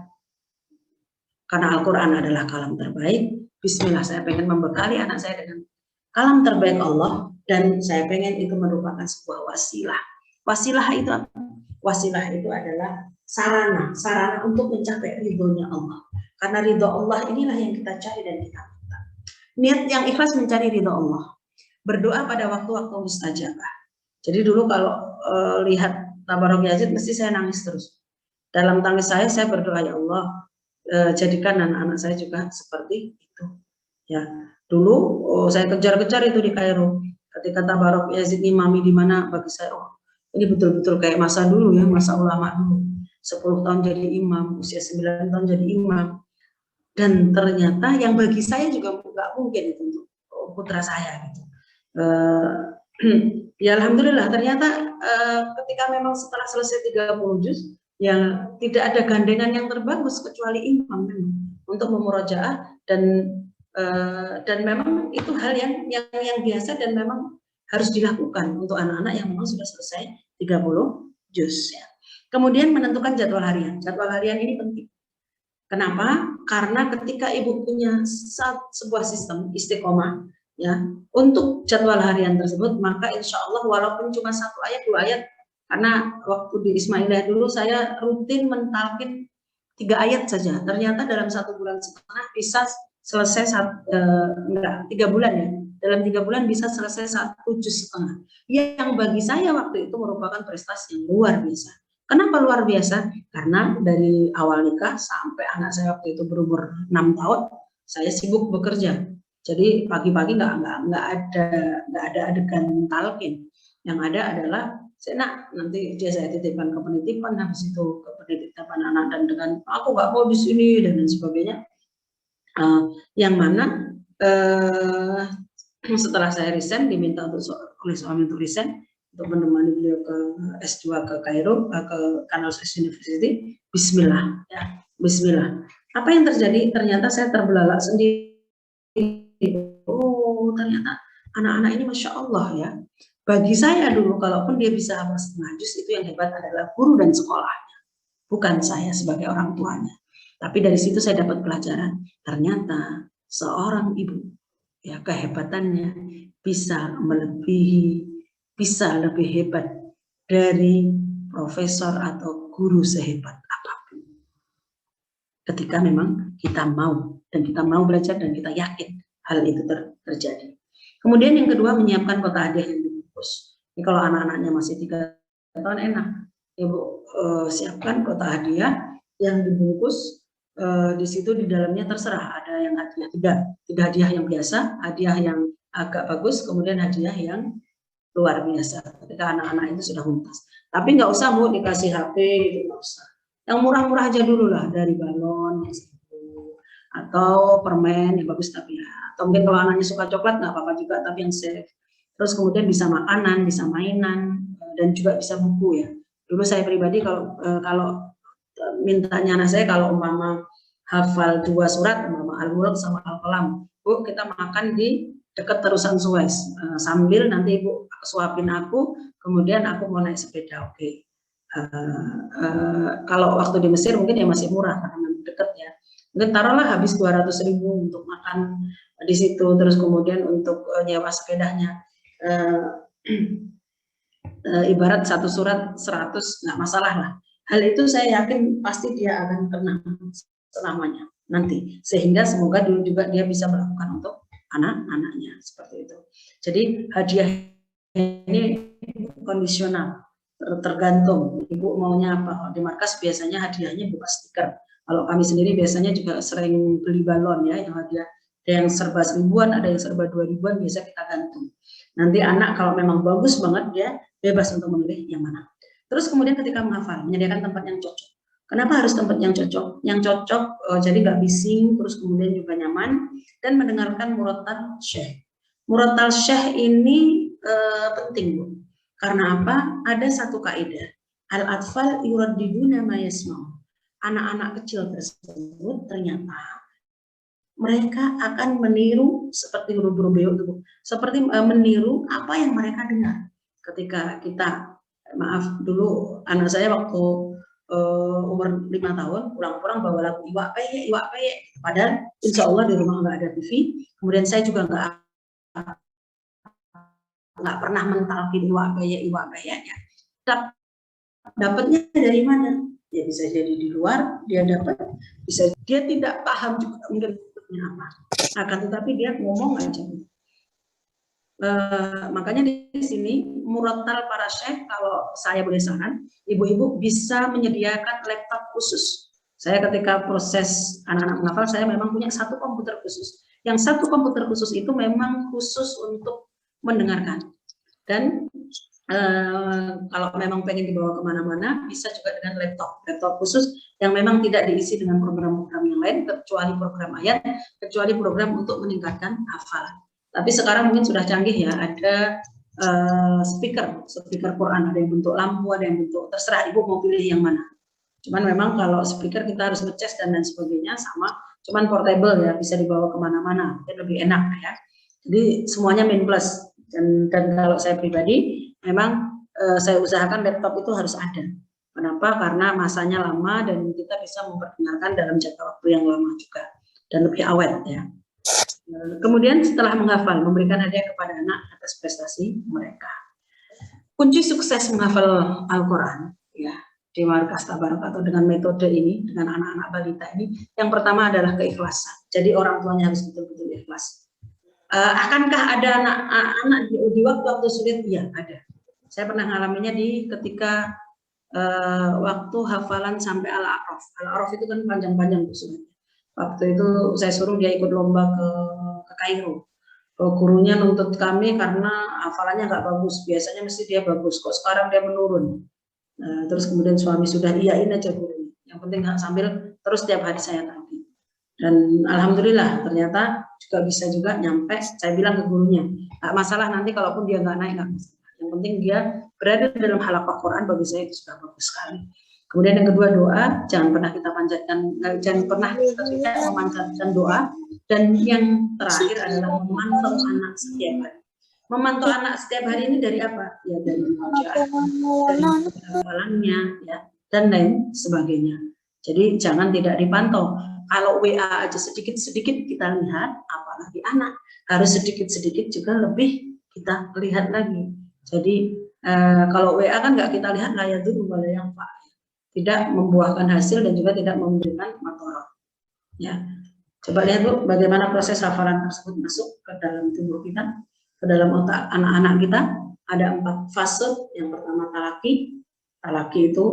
Karena Al-Quran adalah kalam terbaik. Bismillah, saya pengen membekali anak saya dengan kalam terbaik Allah, dan saya pengen itu merupakan sebuah wasilah. Wasilah itu apa? Wasilah itu adalah sarana untuk mencapai ridhonya Allah. Karena ridho Allah inilah yang kita cari dan kita minta. Niat yang ikhlas mencari ridho Allah. Berdoa pada waktu-waktu mustajabah. Jadi dulu kalau lihat Tabarok Yazid mesti saya nangis terus. Dalam tangis saya berdoa, ya Allah, jadikan anak-anak saya juga seperti itu. Ya, dulu saya kejar-kejar itu di Kairo. Ketika Tabarok Yazid imami di mana, bagi saya, ini betul-betul kayak masa dulu ya, masa ulama dulu. 10 tahun jadi imam, usia 9 tahun jadi imam. Dan ternyata yang bagi saya juga nggak mungkin itu untuk putra saya gitu. Ya alhamdulillah ternyata ketika memang setelah selesai 30 juz, ya tidak ada gandengan yang terbagus kecuali imam untuk memurojaah, dan memang itu hal yang biasa dan memang harus dilakukan untuk anak-anak yang memang sudah selesai 30 juz ya. Kemudian menentukan jadwal harian. Jadwal harian ini penting. Kenapa? Karena ketika ibu punya sebuah sistem istiqomah ya untuk jadwal harian tersebut, maka insya Allah walaupun cuma 1 ayat 2 ayat, karena waktu di Ismailiyah dulu saya rutin mentalkin 3 ayat saja. Ternyata dalam 1 bulan setengah bisa selesai 3 bulan ya. Dalam 3 bulan bisa selesai 1 juz setengah. Yang bagi saya waktu itu merupakan prestasi yang luar biasa. Kenapa luar biasa? Karena dari awal nikah sampai anak saya waktu itu berumur 6 tahun, saya sibuk bekerja. Jadi pagi-pagi nggak ada adegan talqin. Yang ada adalah saya nanti dia saya titipkan ke penitipan, habis itu ke penitipan anak, dan dengan aku nggak mau di sini dan lain sebagainya. Yang mana setelah saya resign, diminta oleh suami untuk resign untuk menemani beliau ke S2 ke Kairo, ke Canal University. Bismillah ya, Bismillah. Apa yang terjadi? Ternyata saya terbelalak sendiri. Oh ternyata anak-anak ini Masya Allah ya. Bagi saya dulu, kalaupun dia bisa hafal setengah juz, itu yang hebat adalah guru dan sekolahnya. bukan saya sebagai orang tuanya. Tapi dari situ saya dapat pelajaran, ternyata seorang ibu, ya kehebatannya bisa melebihi, bisa lebih hebat dari profesor atau guru sehebat apapun. Ketika memang kita mau, dan kita mau belajar, dan kita yakin hal itu terjadi. Kemudian yang kedua, menyiapkan kotak hadiah yang dibungkus. Ini kalau anak-anaknya masih 3 tahun enak, Ibu siapkan kotak hadiah yang dibungkus. Di situ di dalamnya terserah, ada yang hadiah tiga hadiah yang biasa, hadiah yang agak bagus, kemudian hadiah yang luar biasa ketika anak-anak itu sudah tuntas. Tapi nggak usah Bu dikasih HP, itu nggak usah. Yang murah-murah aja dulu lah, dari balon atau permen yang bagus, tapi ya, atau mungkin kalau anaknya suka coklat nggak apa-apa juga, tapi yang safe. Terus kemudian bisa makanan, bisa mainan, dan juga bisa buku ya. Dulu saya pribadi kalau mintanya anak saya, kalau umpama hafal 2 surat, umpama Al-Mulk sama Al-Qalam, Bu kita makan di dekat terusan Suez, sambil nanti Ibu suapin aku, kemudian aku mau naik sepeda. Oke. Kalau waktu di Mesir mungkin ya masih murah karena dekat ya. Mungkin taruhlah habis 200.000 untuk makan di situ, terus kemudian untuk nyewa sepedanya. Ibarat 1 surat 100, nggak masalah lah. Hal itu saya yakin pasti dia akan kena selamanya nanti, sehingga semoga dulu juga dia bisa melakukan untuk anak-anaknya seperti itu. Jadi hadiah ini kondisional, tergantung Ibu maunya apa. Kalau di markas biasanya hadiahnya berupa stiker. Kalau kami sendiri biasanya juga sering beli balon ya, yang hadiah ada yang serba 1000-an, ada yang serba 2000-an, biasa kita gantung. Nanti anak kalau memang bagus banget dia bebas untuk memilih yang mana. Terus kemudian ketika menghafal, menyediakan tempat yang cocok. Kenapa harus tempat yang cocok? Yang cocok jadi nggak bising, terus kemudian juga nyaman, dan mendengarkan murattal syekh. Murattal syekh ini penting Bu. Karena apa? Ada satu kaidah. Al-atfal yuraddiduna ma yasma'u. Anak-anak kecil tersebut ternyata mereka akan meniru seperti guru-guru beliau itu, seperti meniru apa yang mereka dengar. Ketika kita, maaf dulu anak saya waktu umur 5 tahun pulang-pulang bawa lagu iwak peye, padahal insya Allah di rumah nggak ada TV. Kemudian saya juga nggak pernah mentalkin iwak peye ya. Dapatnya dari mana? Ya bisa jadi di luar dia dapat, bisa dia tidak paham juga mungkin apa. Akan tetapi dia ngomong aja. Makanya di sini murattal para syekh, kalau saya boleh saran, ibu-ibu bisa menyediakan laptop khusus. Saya ketika proses anak-anak menghafal, saya memang punya 1 komputer khusus. Yang 1 komputer khusus itu memang khusus untuk mendengarkan. Dan kalau memang pengen dibawa kemana-mana, bisa juga dengan laptop khusus yang memang tidak diisi dengan program-program yang lain, kecuali program ayat, kecuali program untuk meningkatkan hafalan. Tapi sekarang mungkin sudah canggih ya, ada speaker Quran, ada yang bentuk lampu, ada yang bentuk, terserah Ibu mau pilih yang mana. Cuman memang kalau speaker kita harus ngecas dan lain sebagainya sama, cuman portable ya, bisa dibawa kemana-mana, lebih enak ya. Jadi semuanya min plus. Dan kalau saya pribadi, memang saya usahakan laptop itu harus ada. Kenapa? Karena masanya lama dan kita bisa memperdengarkan dalam jangka waktu yang lama juga dan lebih awet ya. Kemudian setelah menghafal, memberikan hadiah kepada anak atas prestasi mereka. Kunci sukses menghafal Al-Quran ya di markas Tabarok atau dengan metode ini, dengan anak-anak balita ini, yang pertama adalah keikhlasan. Jadi orang tuanya harus betul-betul ikhlas. Akankah ada anak-anak di waktu sulit? Iya, ada. Saya pernah mengalaminya ketika waktu hafalan sampai Al-A'raf. Al-A'raf itu kan panjang-panjang suratnya. Waktu itu saya suruh dia ikut lomba ke Kairo. Gurunya nuntut kami karena hafalannya nggak bagus. Biasanya mesti dia bagus, kok sekarang dia menurun. Terus kemudian suami sudah iyain aja gurunya. Yang penting nggak sambil terus tiap hari saya tagih. Dan alhamdulillah ternyata juga bisa juga nyampe. Saya bilang ke gurunya, nggak masalah nanti kalaupun dia nggak naik nggak masalah. Yang penting dia berada dalam halaqah Quran, bagi saya itu sudah bagus sekali. Kemudian yang kedua, doa, jangan pernah kita panjatkan, jangan pernah kita tidak memanjatkan doa. Dan yang terakhir adalah memantau anak setiap hari. Memantau anak setiap hari ini dari apa? Ya dari bacaan, dari hafalannya, ya, dan lain sebagainya. Jadi jangan tidak dipantau. Kalau WA aja sedikit-sedikit kita lihat, apalagi anak harus sedikit-sedikit juga lebih kita lihat lagi. Jadi kalau WA kan nggak kita lihat layar itu yang tidak membuahkan hasil dan juga tidak memberikan madarat. Ya, coba lihat Bu, bagaimana proses hafalan tersebut masuk ke dalam tubuh kita, ke dalam otak anak-anak kita. Ada 4 fase. Yang pertama talaki itu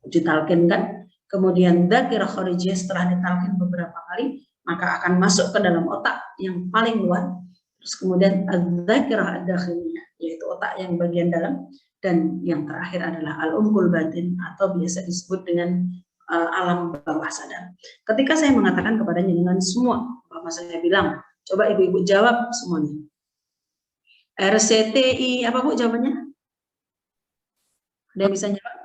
ditalkinkan, kemudian dzakirah kharijiyah, setelah ditalkin beberapa kali maka akan masuk ke dalam otak yang paling luar. Terus kemudian dzakirah ad-dakhiliyah, yaitu otak yang bagian dalam, dan yang terakhir adalah al-umqul batin atau biasa disebut dengan alam bawah sadar. Ketika saya mengatakan kepada jenengan semua, Bapak saya bilang, coba ibu-ibu jawab semuanya. RCTI apa Bu jawabannya? Ada yang bisa jawab?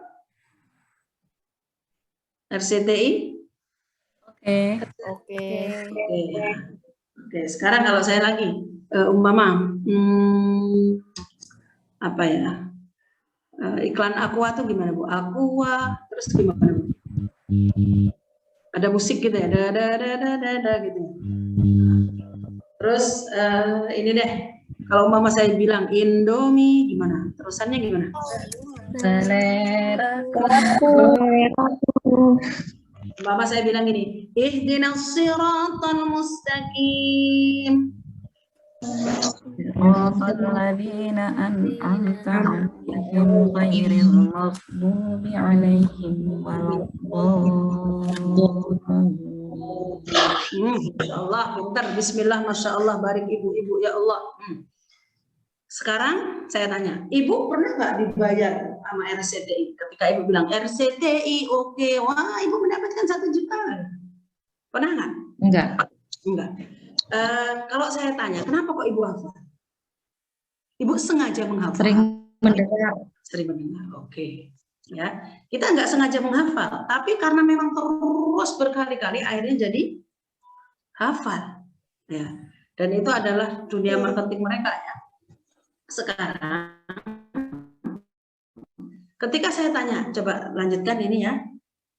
RCTI? Oke, sekarang kalau saya lagi umpama apa ya? Iklan Aqua tuh gimana Bu? Aqua terus gimana Bu? Ada musik gitu ya, ada gitu. Terus ini deh, kalau mama saya bilang Indomie gimana? Terusannya gimana? Selera. Mama saya bilang gini, ihdinas siratal mustaqim. Alladzina an'amta 'alaihim ghairil maghdubi 'alaihim waladdallin. Masya Allah, bentar. Bismillah, Masya Allah, barik ibu-ibu ya Allah. Sekarang saya tanya, ibu pernah nggak dibayar sama RCTI? Ketika ibu bilang RCTI, oke, wah ibu mendapatkan 1 juta. Pernah nggak? Enggak. Kalau saya tanya, kenapa kok ibu hafal? Ibu sengaja menghafal? Sering mendengar. Oke. Ya, kita nggak sengaja menghafal, tapi karena memang terus berkali-kali akhirnya jadi hafal. Ya, dan itu adalah dunia marketing mereka ya. Sekarang, ketika saya tanya, coba lanjutkan ini ya.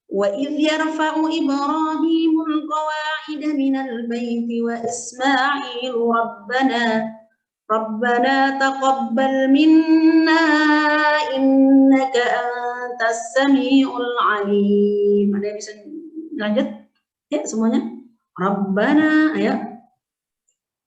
Wa idh yarfa'u Ibrahimul qawa'ida minal baiti wa Ismailu Rabbana taqabbal minna innaka antas samiul alim. Ada yang bisa lanjut? Ya, semuanya. Rabbana, ayo.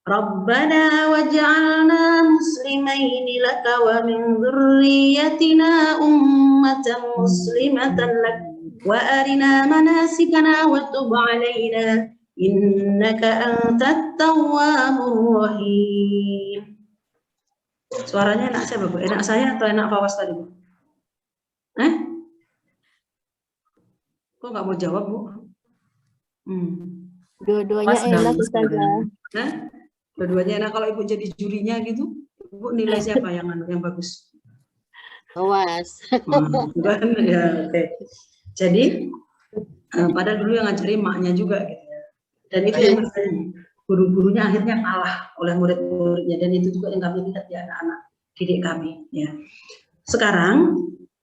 Rabbana waj'alna muslimaini laka wa min dzurriyyatina ummatan muslimatan lak wa arina manasikana wa tub 'alaina innaka antat tawwabur rahim. Suaranya enak siapa Bu? Enak saya atau enak Fawas tadi Bu? Kok nggak mau jawab Bu? Dua-duanya enak Ustazah. Dua-duanya enak. Kalau ibu jadi jurinya gitu, ibu nilai siapa yang bagus? Awas. Bukan ya, oke. Jadi padahal dulu yang ngajari maknya juga gitu ya. Dan itu yang guru-gurunya akhirnya kalah oleh murid-muridnya, dan itu juga yang kami lihat di anak-anak didik kami ya. Sekarang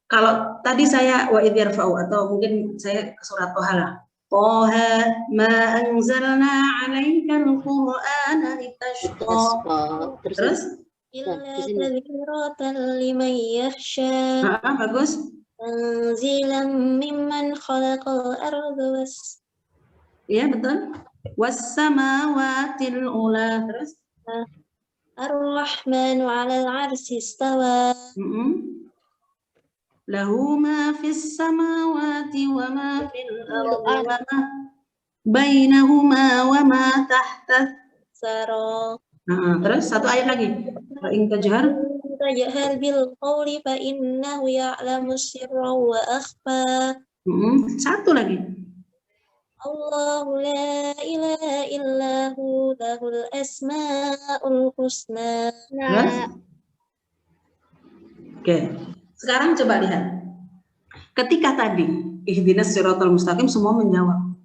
kalau tadi saya wa idh yarfa'u, atau mungkin saya ke surat Toha, Toha ma anzalna 'alaikal qur'ana litashqa. Terus illa tadhkiratan liman yakhsha. Bagus. Tanzilan mimman khalaqal arda was. Iya betul. Was-samawatil ula. Terus Ar-Rahmanu 'alal 'arsy istawa. Lahu ma fis samawati wa ma fil ardi wa ma bainahuma wa ma tahta sara. Terus satu ayat lagi. Fa in tajhar bil qawli fa innahu ya'lamu sirra wa akhfa. Satu lagi. Allahu la ilaha illahu lahul asmaul husna. Oke. Sekarang coba lihat. Ketika tadi ihdinas siratal mustaqim semua menjawab.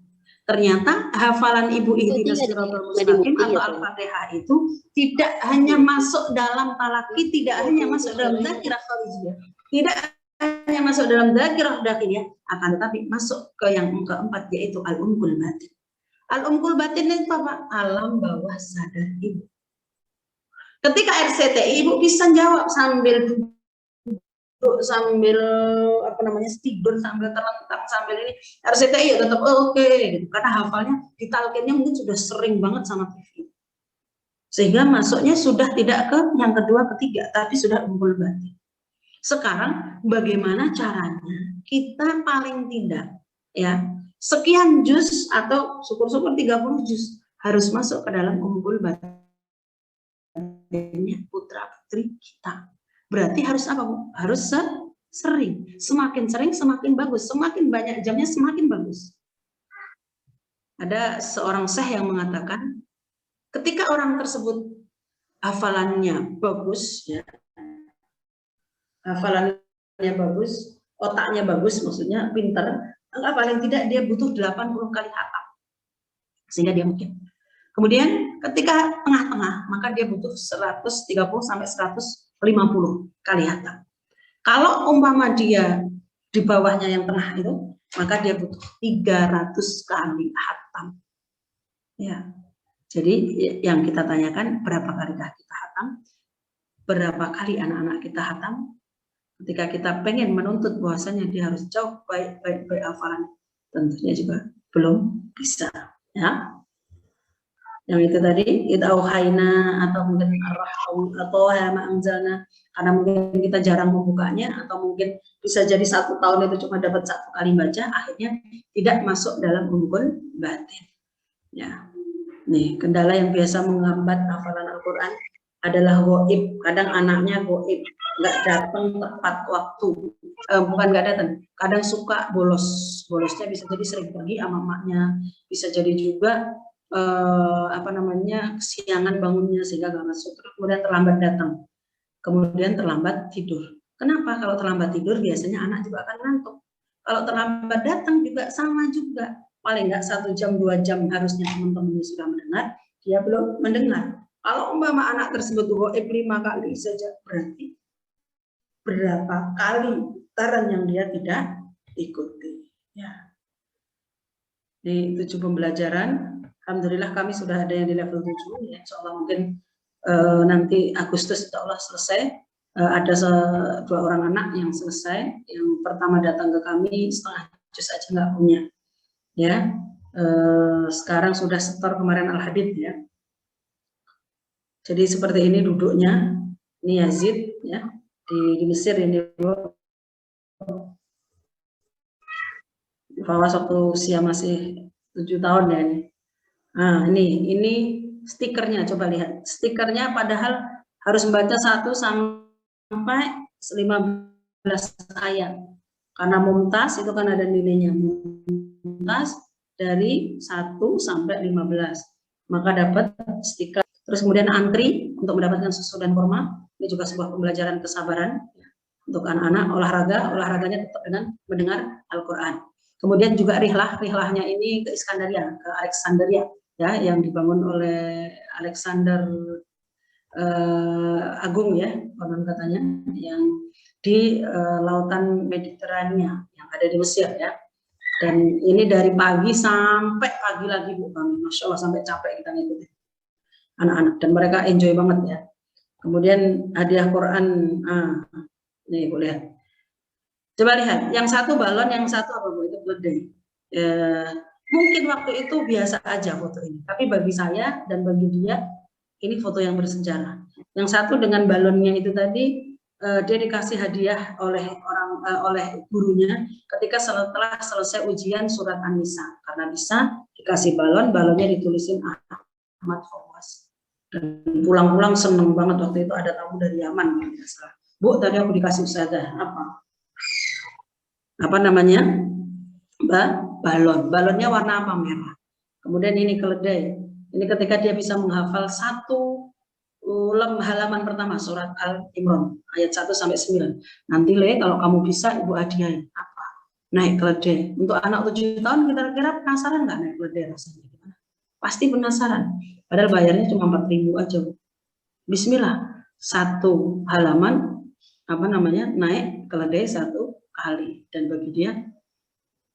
Ternyata hafalan ibu ihdinas siratal mustaqim atau Al-Fatihah itu tidak hanya masuk dalam talaki, tidak hanya masuk dalam dzakirah kharijiyah, tidak hanya masuk dalam dzakirah dakhiliyah, akan tetapi masuk ke yang keempat, yaitu al-umqul batin. Al-umqul batin itu apa? Alam bawah sadar ibu. Ketika RCTI, ibu bisa jawab sambil duduk, sambil tidur, sambil terlentang, sambil ini. RCTI ya tetap oke, gitu. Karena hafalnya, ditalkinnya mungkin sudah sering banget sama TV. Sehingga masuknya sudah tidak ke yang kedua, ketiga, tapi sudah umqul batin. Sekarang bagaimana caranya kita paling tidak ya sekian juz atau syukur-syukur 30 juz harus masuk ke dalam umqul batinnya putra putri kita. Berarti harus apa, Bu? Harus sering. Semakin sering semakin bagus, semakin banyak jamnya semakin bagus. Ada seorang syekh yang mengatakan ketika orang tersebut hafalannya bagus ya, hafalannya bagus, otaknya bagus, maksudnya pinter, enggak paling tidak dia butuh 80 kali hatam. Sehingga dia mungkin. Kemudian ketika tengah-tengah, maka dia butuh 130 sampai 150 kali hatam. Kalau umpama dia di bawahnya yang tengah itu, maka dia butuh 300 kali hatam. Ya. Jadi yang kita tanyakan, berapa kali kita hatam? Berapa kali anak-anak kita hatam? Ketika kita pengen menuntut bahwasanya dia harus jauh baik hafalan, tentunya juga belum bisa. Ya, yang itu tadi idauhaina atau mungkin arrahum atau hama anzalna, karena mungkin kita jarang membukanya, atau mungkin bisa jadi 1 tahun itu cuma dapat 1 kali baca, akhirnya tidak masuk dalam umqul batin. Ya, nih kendala yang biasa menghambat hafalan Al-Quran adalah goib. Kadang anaknya goib, nggak datang tepat waktu, bukan nggak datang, kadang suka bolos. Bolosnya bisa jadi sering pergi sama emaknya, bisa jadi juga kesiangan bangunnya sehingga nggak masuk, terus kemudian terlambat datang, kemudian terlambat tidur. Kenapa? Kalau terlambat tidur biasanya anak juga akan ngantuk. Kalau terlambat datang juga sama juga, paling nggak 1 jam 2 jam harusnya teman-temannya sudah mendengar, dia belum mendengar. Kalau umpama anak tersebut goib 5 kali saja, berarti berapa kali putaran yang dia tidak ikuti. Ya. Di 7 pembelajaran, alhamdulillah kami sudah ada yang di level 7. Ya, insya Allah mungkin nanti Agustus insya Allah selesai. Ada 2 orang anak yang selesai. Yang pertama datang ke kami setengah juz aja nggak punya. Ya, sekarang sudah setor kemarin Al-Hadid ya. Jadi seperti ini duduknya. Ini Yazid ya, di Mesir ini. Fawas waktu usia masih 7 tahun ya ini. Nah, ini stikernya, coba lihat. Stikernya padahal harus membaca 1 sampai 15 ayat. Karena mumtaz itu kan ada nilainya. Mumtaz dari 1 sampai 15. Maka dapat stiker. Terus kemudian antri untuk mendapatkan susu dan kurma. Ini juga sebuah pembelajaran kesabaran untuk anak-anak. Olahraganya tetap dengan mendengar Al-Quran. Kemudian juga rihlahnya ini ke Iskandaria, ke Alexandria ya, yang dibangun oleh Alexander Agung ya, konon katanya, yang di lautan Mediterania yang ada di Mesir ya. Dan ini dari pagi sampai pagi lagi Bu kami, Masya Allah, sampai capek kita ngikutin anak-anak, dan mereka enjoy banget ya. Kemudian hadiah Quran, nih boleh lihat. Coba lihat, yang satu balon, yang satu apa Bu? Itu keledai. Mungkin waktu itu biasa aja foto ini, tapi bagi saya dan bagi dia ini foto yang bersejarah. Yang satu dengan balonnya itu tadi, dia dikasih hadiah oleh gurunya ketika setelah selesai ujian surat An-Nisa, karena bisa dikasih balonnya ditulisin Ahmad Fawaz. Dan pulang-pulang seneng banget, waktu itu ada tamu dari Yaman. Bu, tadi aku dikasih ustazah apa namanya, balon. Balonnya warna apa? Merah. Kemudian ini keledai. Ini ketika dia bisa menghafal 1 halaman pertama surat Al-Imran ayat 1 sampai 9. Nanti kalau kamu bisa ibu hadiahin apa? Naik keledai. Untuk anak 7 tahun kira-kira penasaran nggak naik keledai rasanya gimana? Pasti penasaran. Padahal bayarnya cuma 4.000 aja. Bismillah, 1 halaman naik keledai 1 sekali, dan bagi dia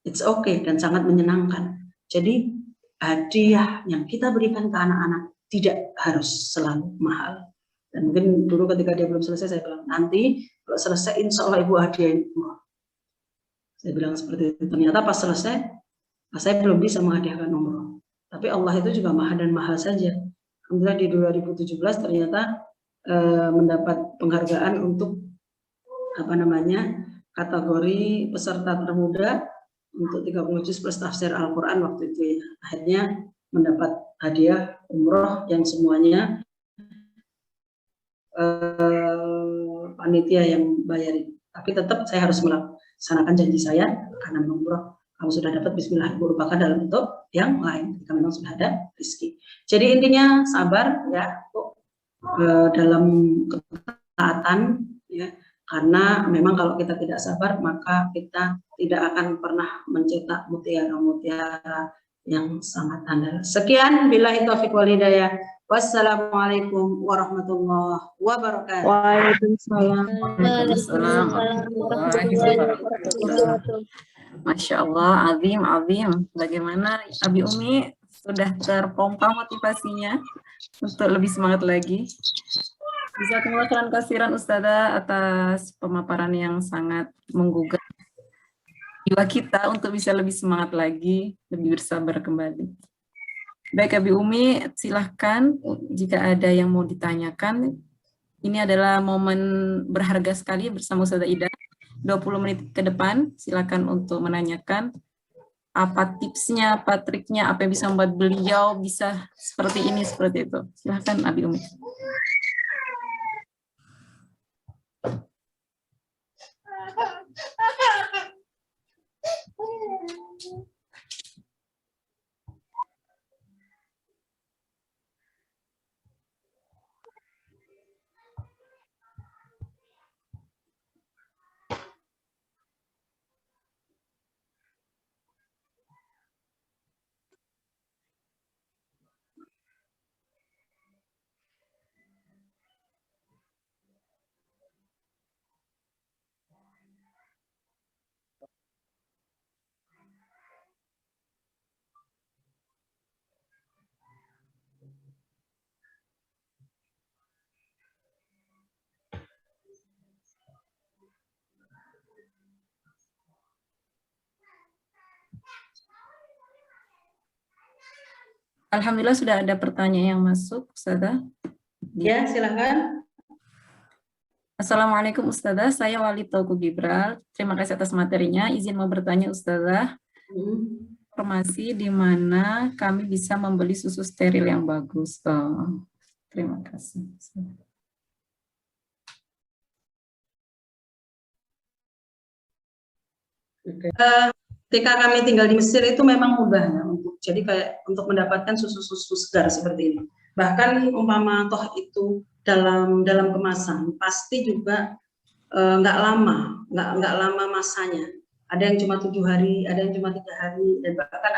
it's okay dan sangat menyenangkan. Jadi hadiah yang kita berikan ke anak-anak tidak harus selalu mahal. Dan mungkin dulu ketika dia belum selesai, saya bilang, nanti kalau selesai insya Allah ibu hadiahin umroh. Saya bilang seperti itu. Ternyata pas selesai, saya belum bisa menghadiahkan umroh. Tapi Allah itu juga maha dan mahal saja. Alhamdulillah di 2017 ternyata mendapat penghargaan untuk kategori peserta termuda untuk 30 juz plus tafsir Al-Quran waktu itu ya. Akhirnya mendapat hadiah umroh yang semuanya panitia yang bayari. Tapi tetap saya harus melaksanakan janji saya, karena umroh kamu sudah dapat, bismillah, ibu lupakan dalam bentuk yang lain jika memang sudah ada rezeki. Jadi intinya sabar ya dalam ketaatan ya, karena memang kalau kita tidak sabar maka kita tidak akan pernah mencetak mutiara-mutiara yang sangat andal. Sekian, billahi taufiq wal hidayah. Wassalamualaikum warahmatullahi wabarakatuh. Waalaikumsalam. Masya Allah, azim. Bagaimana Abi Umi sudah terpompa motivasinya untuk lebih semangat lagi. Jazakumullah khairan katsiran Ustazah atas pemaparan yang sangat menggugah jiwa kita untuk bisa lebih semangat lagi, lebih bersabar kembali. Baik Abi Umi, silahkan jika ada yang mau ditanyakan. Ini adalah momen berharga sekali bersama Ustazah Ida. 20 menit ke depan, silakan untuk menanyakan apa tipsnya, apa triknya, apa yang bisa membuat beliau bisa seperti ini, seperti itu. Silakan Abi Umi. Alhamdulillah sudah ada pertanyaan yang masuk, Ustazah. Ya, silakan. Assalamualaikum Ustazah, saya Wali Tauku Gibral. Terima kasih atas materinya. Izin mau bertanya Ustazah, informasi di mana kami bisa membeli susu steril yang bagus. Terima kasih. Ketika kami tinggal di Mesir itu memang mudah ya, jadi kayak untuk mendapatkan susu-susu segar seperti ini. Bahkan umpama toh itu dalam kemasan pasti juga nggak lama masanya. Ada yang cuma 7 hari, ada yang cuma 3 hari, dan bahkan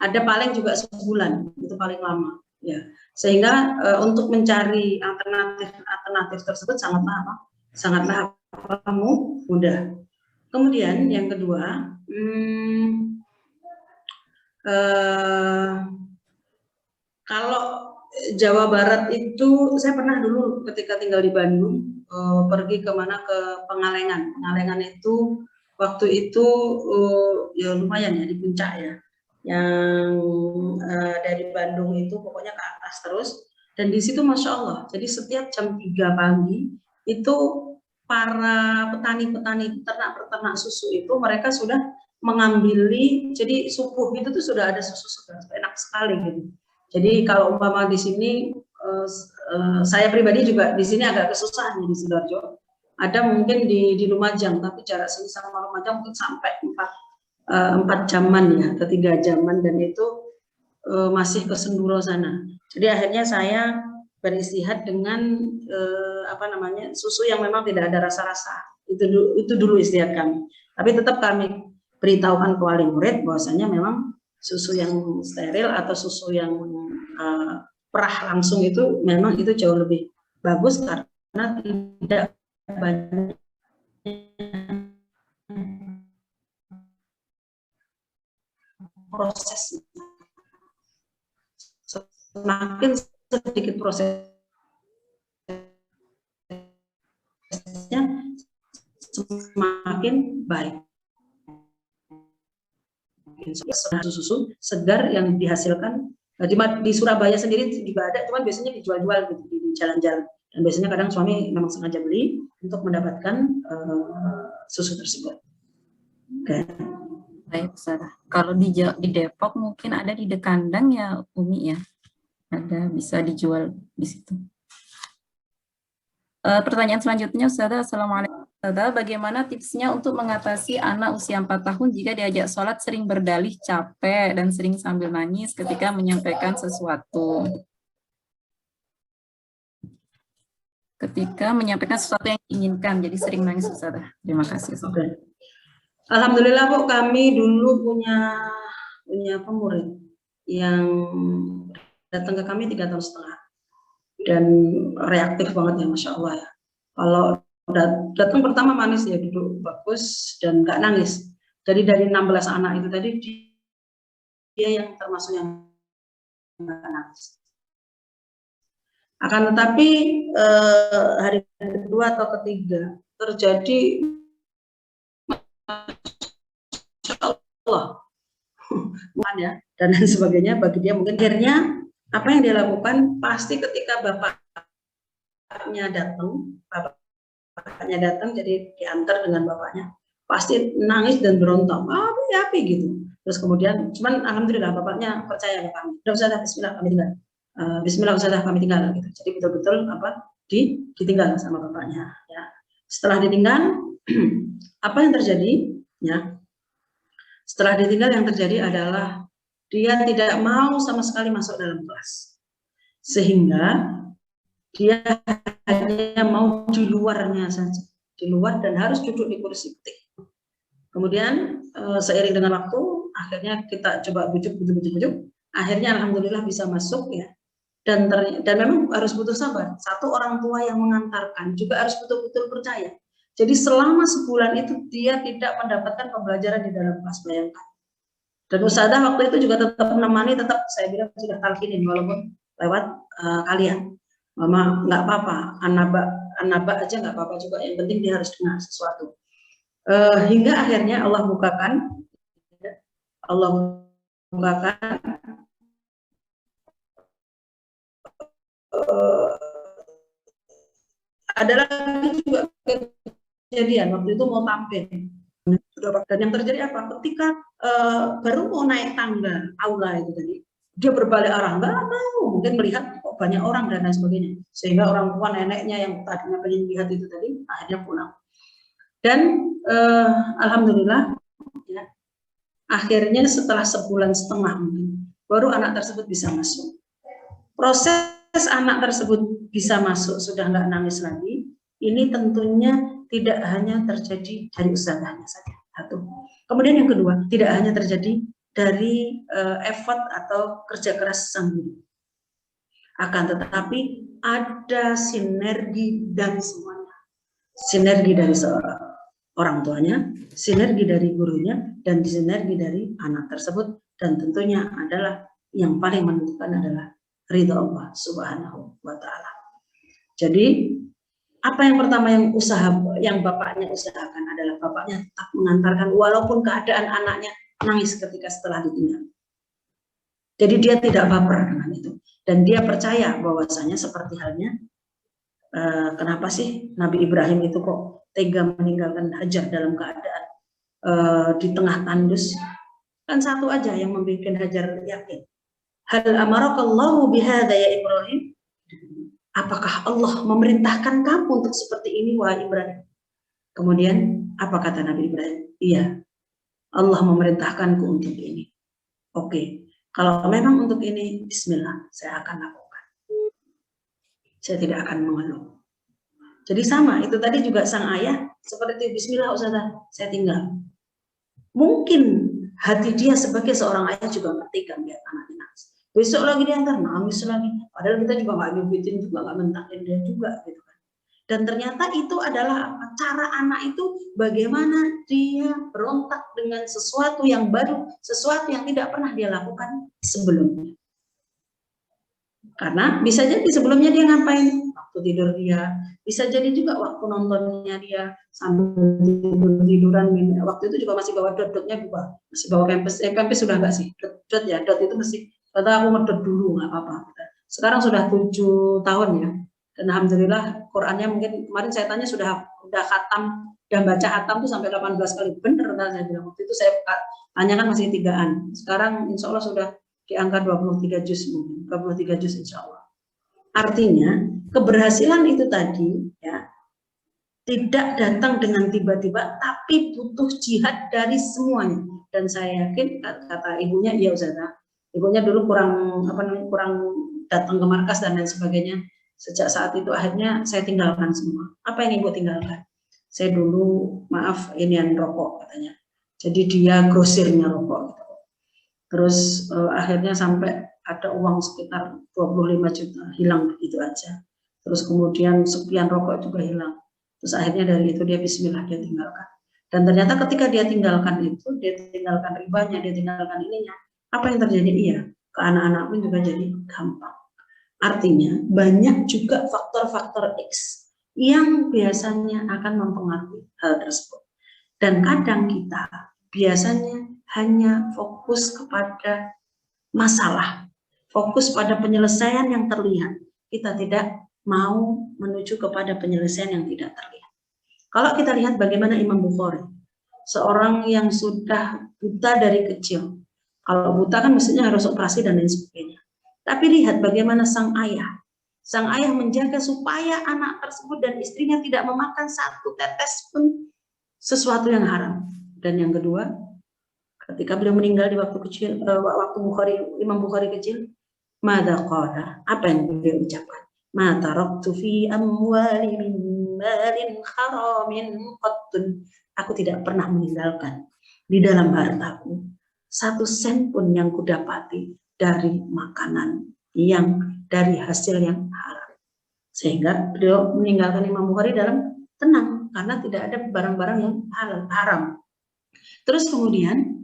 ada paling juga sebulan, itu paling lama ya. Sehingga untuk mencari alternatif tersebut sangatlah mudah. Kemudian yang kedua, kalau Jawa Barat itu saya pernah dulu ketika tinggal di Bandung pergi ke Pengalengan. Pengalengan itu waktu itu ya lumayan ya, di puncak ya. Yang dari Bandung itu pokoknya ke atas terus, dan di situ Masya Allah. Jadi setiap jam 3 pagi itu para petani-petani peternak susu itu mereka sudah mengambil, jadi subuh itu tuh sudah ada susu segar, enak sekali gitu. Jadi kalau umpama di sini saya pribadi juga di sini agak kesusahan di Sidoarjo. Ada mungkin di Lumajang, tapi jarak sini sama Lumajang mungkin sampai 4 jaman ya, atau 3 jaman, dan itu masih ke Senduro sana. Jadi akhirnya saya beristihad dengan susu yang memang tidak ada rasa-rasa. Itu dulu istihad kami. Tapi tetap kami beritahukan ke wali murid bahwasanya memang susu yang steril atau susu yang perah langsung itu memang itu jauh lebih bagus karena tidak banyak proses, semakin sedikit prosesnya semakin baik. Susu segar yang dihasilkan di Surabaya sendiri juga ada, cuman biasanya dijual-jual gitu di jalan-jalan, dan biasanya kadang suami memang sengaja beli untuk mendapatkan susu tersebut. Oke. Baik, Ustazah. Kalau di Depok mungkin ada di Dekandang ya, Umi ya, ada bisa dijual di situ. Pertanyaan selanjutnya, Ustazah. Assalamualaikum. Ustazah, bagaimana tipsnya untuk mengatasi anak usia 4 tahun jika diajak sholat sering berdalih capek dan sering sambil nangis ketika menyampaikan sesuatu? Ketika menyampaikan sesuatu yang diinginkan, jadi sering nangis, Ustazah. Terima kasih, Ustazah. Okay. Alhamdulillah Bu, kami dulu punya pemurid yang datang ke kami 3,5 tahun dan reaktif banget ya, Masya Allah ya. Kalau datang pertama manis ya, duduk bagus dan nggak nangis. Jadi dari 16 anak itu tadi dia yang termasuk yang nggak nangis. Akan tetapi hari kedua atau ketiga terjadi Allah ya, dan lain sebagainya. Bagi dia mungkin akhirnya apa yang dia lakukan, pasti ketika bapaknya datang jadi diantar dengan bapaknya, pasti nangis dan berontak, api gitu. Terus kemudian cuman alhamdulillah bapaknya percaya ke kami, udah Ustazah, bismillah kami tinggal, bismillah Ustazah kami tinggal gitu. Jadi betul-betul ditinggal sama bapaknya ya. Setelah ditinggal apa yang terjadi ya? Setelah ditinggal yang terjadi adalah dia tidak mau sama sekali masuk dalam kelas, sehingga dia hanya mau di luarnya saja, di luar, dan harus duduk di kursi putih. Kemudian seiring dengan waktu, akhirnya kita coba bujuk, akhirnya alhamdulillah bisa masuk ya. Dan memang harus butuh sabar. Satu orang tua yang mengantarkan juga harus betul-betul percaya. Jadi selama sebulan itu dia tidak mendapatkan pembelajaran di dalam kelas, bayangkan. Dan Ustazah waktu itu juga tetap menemani, tetap saya bilang sudah talkinin walaupun lewat kalian. Mama nggak apa-apa, anaba aja nggak apa-apa juga, yang penting dia harus dengar sesuatu. Hingga akhirnya Allah bukakan adalah juga kejadian waktu itu mau tampil. Dan yang terjadi apa? Ketika baru mau naik tangga aula itu tadi, dia berbalik arah, nggak mau, mungkin melihat kok banyak orang dan lain sebagainya, sehingga orang tua neneknya yang tadinya pengen lihat itu tadi akhirnya pulang. Dan alhamdulillah ya, akhirnya setelah sebulan setengah mungkin baru anak tersebut bisa masuk. Proses anak tersebut bisa masuk sudah nggak nangis lagi, ini tentunya tidak hanya terjadi dari usahanya saja. Satu. Kemudian yang kedua, tidak hanya terjadi dari effort atau kerja keras sang guru, akan tetapi ada sinergi dari semuanya. Sinergi dari seorang orang tuanya, sinergi dari gurunya, dan sinergi dari anak tersebut, dan tentunya adalah yang paling menentukan adalah ridha Allah Subhanahu wa Ta'ala. Jadi apa yang pertama yang bapaknya usahakan adalah bapaknya tetap mengantarkan walaupun keadaan anaknya nangis ketika setelah ditinggal. Jadi dia tidak baper dengan itu, dan dia percaya bahwasanya seperti halnya kenapa sih Nabi Ibrahim itu kok tega meninggalkan Hajar dalam keadaan di tengah tandus? Kan satu aja yang membuat Hajar yakin. Hal amarakallahu bihadza ya Ibrahim? Apakah Allah memerintahkan kamu untuk seperti ini, wahai Ibrahim? Kemudian apa kata Nabi Ibrahim? Iya, Allah memerintahkanku untuk ini. Oke, kalau memang untuk ini, bismillah, saya akan lakukan. Saya tidak akan mengeluh. Jadi sama, itu tadi juga sang ayah, seperti bismillah Ustazah, saya tinggal. Mungkin hati dia sebagai seorang ayah juga ngerti kan lihat anaknya nangis. Besok lagi diantar nangis lagi, padahal kita juga nggak nyubitin juga, nggak mentakin dia juga gitu kan. Dan ternyata itu adalah apa? Cara anak itu bagaimana dia berontak dengan sesuatu yang baru, sesuatu yang tidak pernah dia lakukan sebelumnya. Karena bisa jadi sebelumnya dia ngapain? Waktu tidur dia, bisa jadi juga waktu nontonnya dia sambil tiduran. Waktu itu juga masih bawa dot-dotnya juga, masih bawa pampers. Pampers sudah enggak sih? Dot ya, dot itu masih. Kata aku ngedot dulu nggak apa-apa. Sekarang sudah 7 tahun ya. Dan alhamdulillah Qurannya mungkin kemarin saya tanya sudah khatam dan baca khatam tuh sampai 18 kali. Bener kan saya bilang. Waktu itu saya tanya kan masih 3-an. Sekarang insya Allah sudah di angka 23 juz mungkin. 23 juz insya Allah. Artinya keberhasilan itu tadi ya tidak datang dengan tiba-tiba, tapi butuh jihad dari semuanya. Dan saya yakin kata ibunya, iya Ustazah, ibunya dulu kurang datang ke markas dan lain sebagainya. Sejak saat itu akhirnya saya tinggalkan semua. Apa yang ibu tinggalkan? Saya dulu inian rokok katanya. Jadi dia grosirnya rokok. Gitu. Terus akhirnya sampai ada uang sekitar 25 juta hilang begitu aja. Terus kemudian sekian rokok juga hilang. Terus akhirnya dari itu dia bismillah dia tinggalkan. Dan ternyata ketika dia tinggalkan itu, dia tinggalkan ribanya, dia tinggalkan ininya. Apa yang terjadi? Iya, ke anak-anak pun juga jadi gampang. Artinya banyak juga faktor-faktor X yang biasanya akan mempengaruhi hal tersebut. Dan kadang kita biasanya hanya fokus kepada masalah, fokus pada penyelesaian yang terlihat. Kita tidak mau menuju kepada penyelesaian yang tidak terlihat. Kalau kita lihat bagaimana Imam Bukhari, seorang yang sudah buta dari kecil. Kalau buta kan mestinya harus operasi dan lain sebagainya. Tapi lihat bagaimana sang ayah. Sang ayah menjaga supaya anak tersebut dan istrinya tidak memakan satu tetes pun sesuatu yang haram. Dan yang kedua, ketika beliau meninggal di waktu kecil, Imam Bukhari kecil, madza qala, apa yang beliau ucapkan? Ma taraktu fi amwali min malin haramin qattun. Aku tidak pernah meninggalkan di dalam hartaku 1 sen pun yang kudapati dari makanan yang dari hasil yang haram. Sehingga beliau meninggalkan Imam Bukhari dalam tenang karena tidak ada barang-barang yang haram. Terus kemudian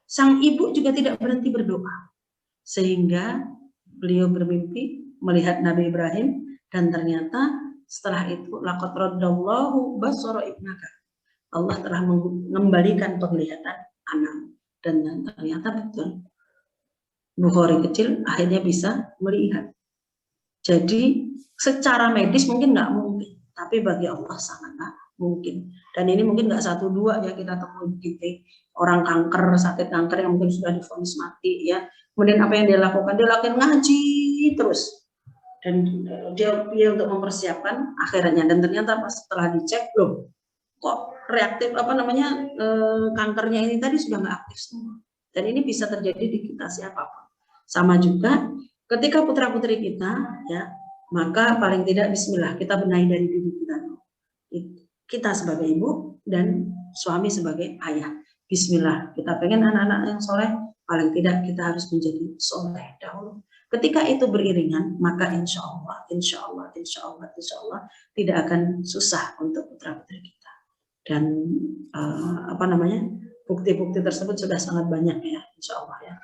sang ibu juga tidak berhenti berdoa. Sehingga beliau bermimpi melihat Nabi Ibrahim dan ternyata setelah itu laqad raddallahu basara ibnaka. Allah telah mengembalikan penglihatan anak dan ternyata betul. Bukhari kecil akhirnya bisa melihat. Jadi secara medis mungkin nggak mungkin, tapi bagi Allah sangatlah mungkin. Dan ini mungkin nggak 1-2 ya kita temui gitu. Orang kanker, sakit kanker yang mungkin sudah divonis mati ya. Kemudian apa yang dia lakukan? Dia lakukan ngaji terus. Dan dia untuk mempersiapkan akhirnya. Dan ternyata pas setelah dicek, loh kok reaktif kankernya ini tadi sudah nggak aktif semua. Dan ini bisa terjadi di kita siapapun. Sama juga ketika putra-putri kita ya, maka paling tidak bismillah kita benahi dari diri kita. Kita sebagai ibu dan suami sebagai ayah. Bismillah, kita pengen anak-anak yang soleh, paling tidak kita harus menjadi soleh dahulu. Ketika itu beriringan, maka insya Allah tidak akan susah untuk putra-putri kita. Dan bukti-bukti tersebut sudah sangat banyak ya, insya Allah ya.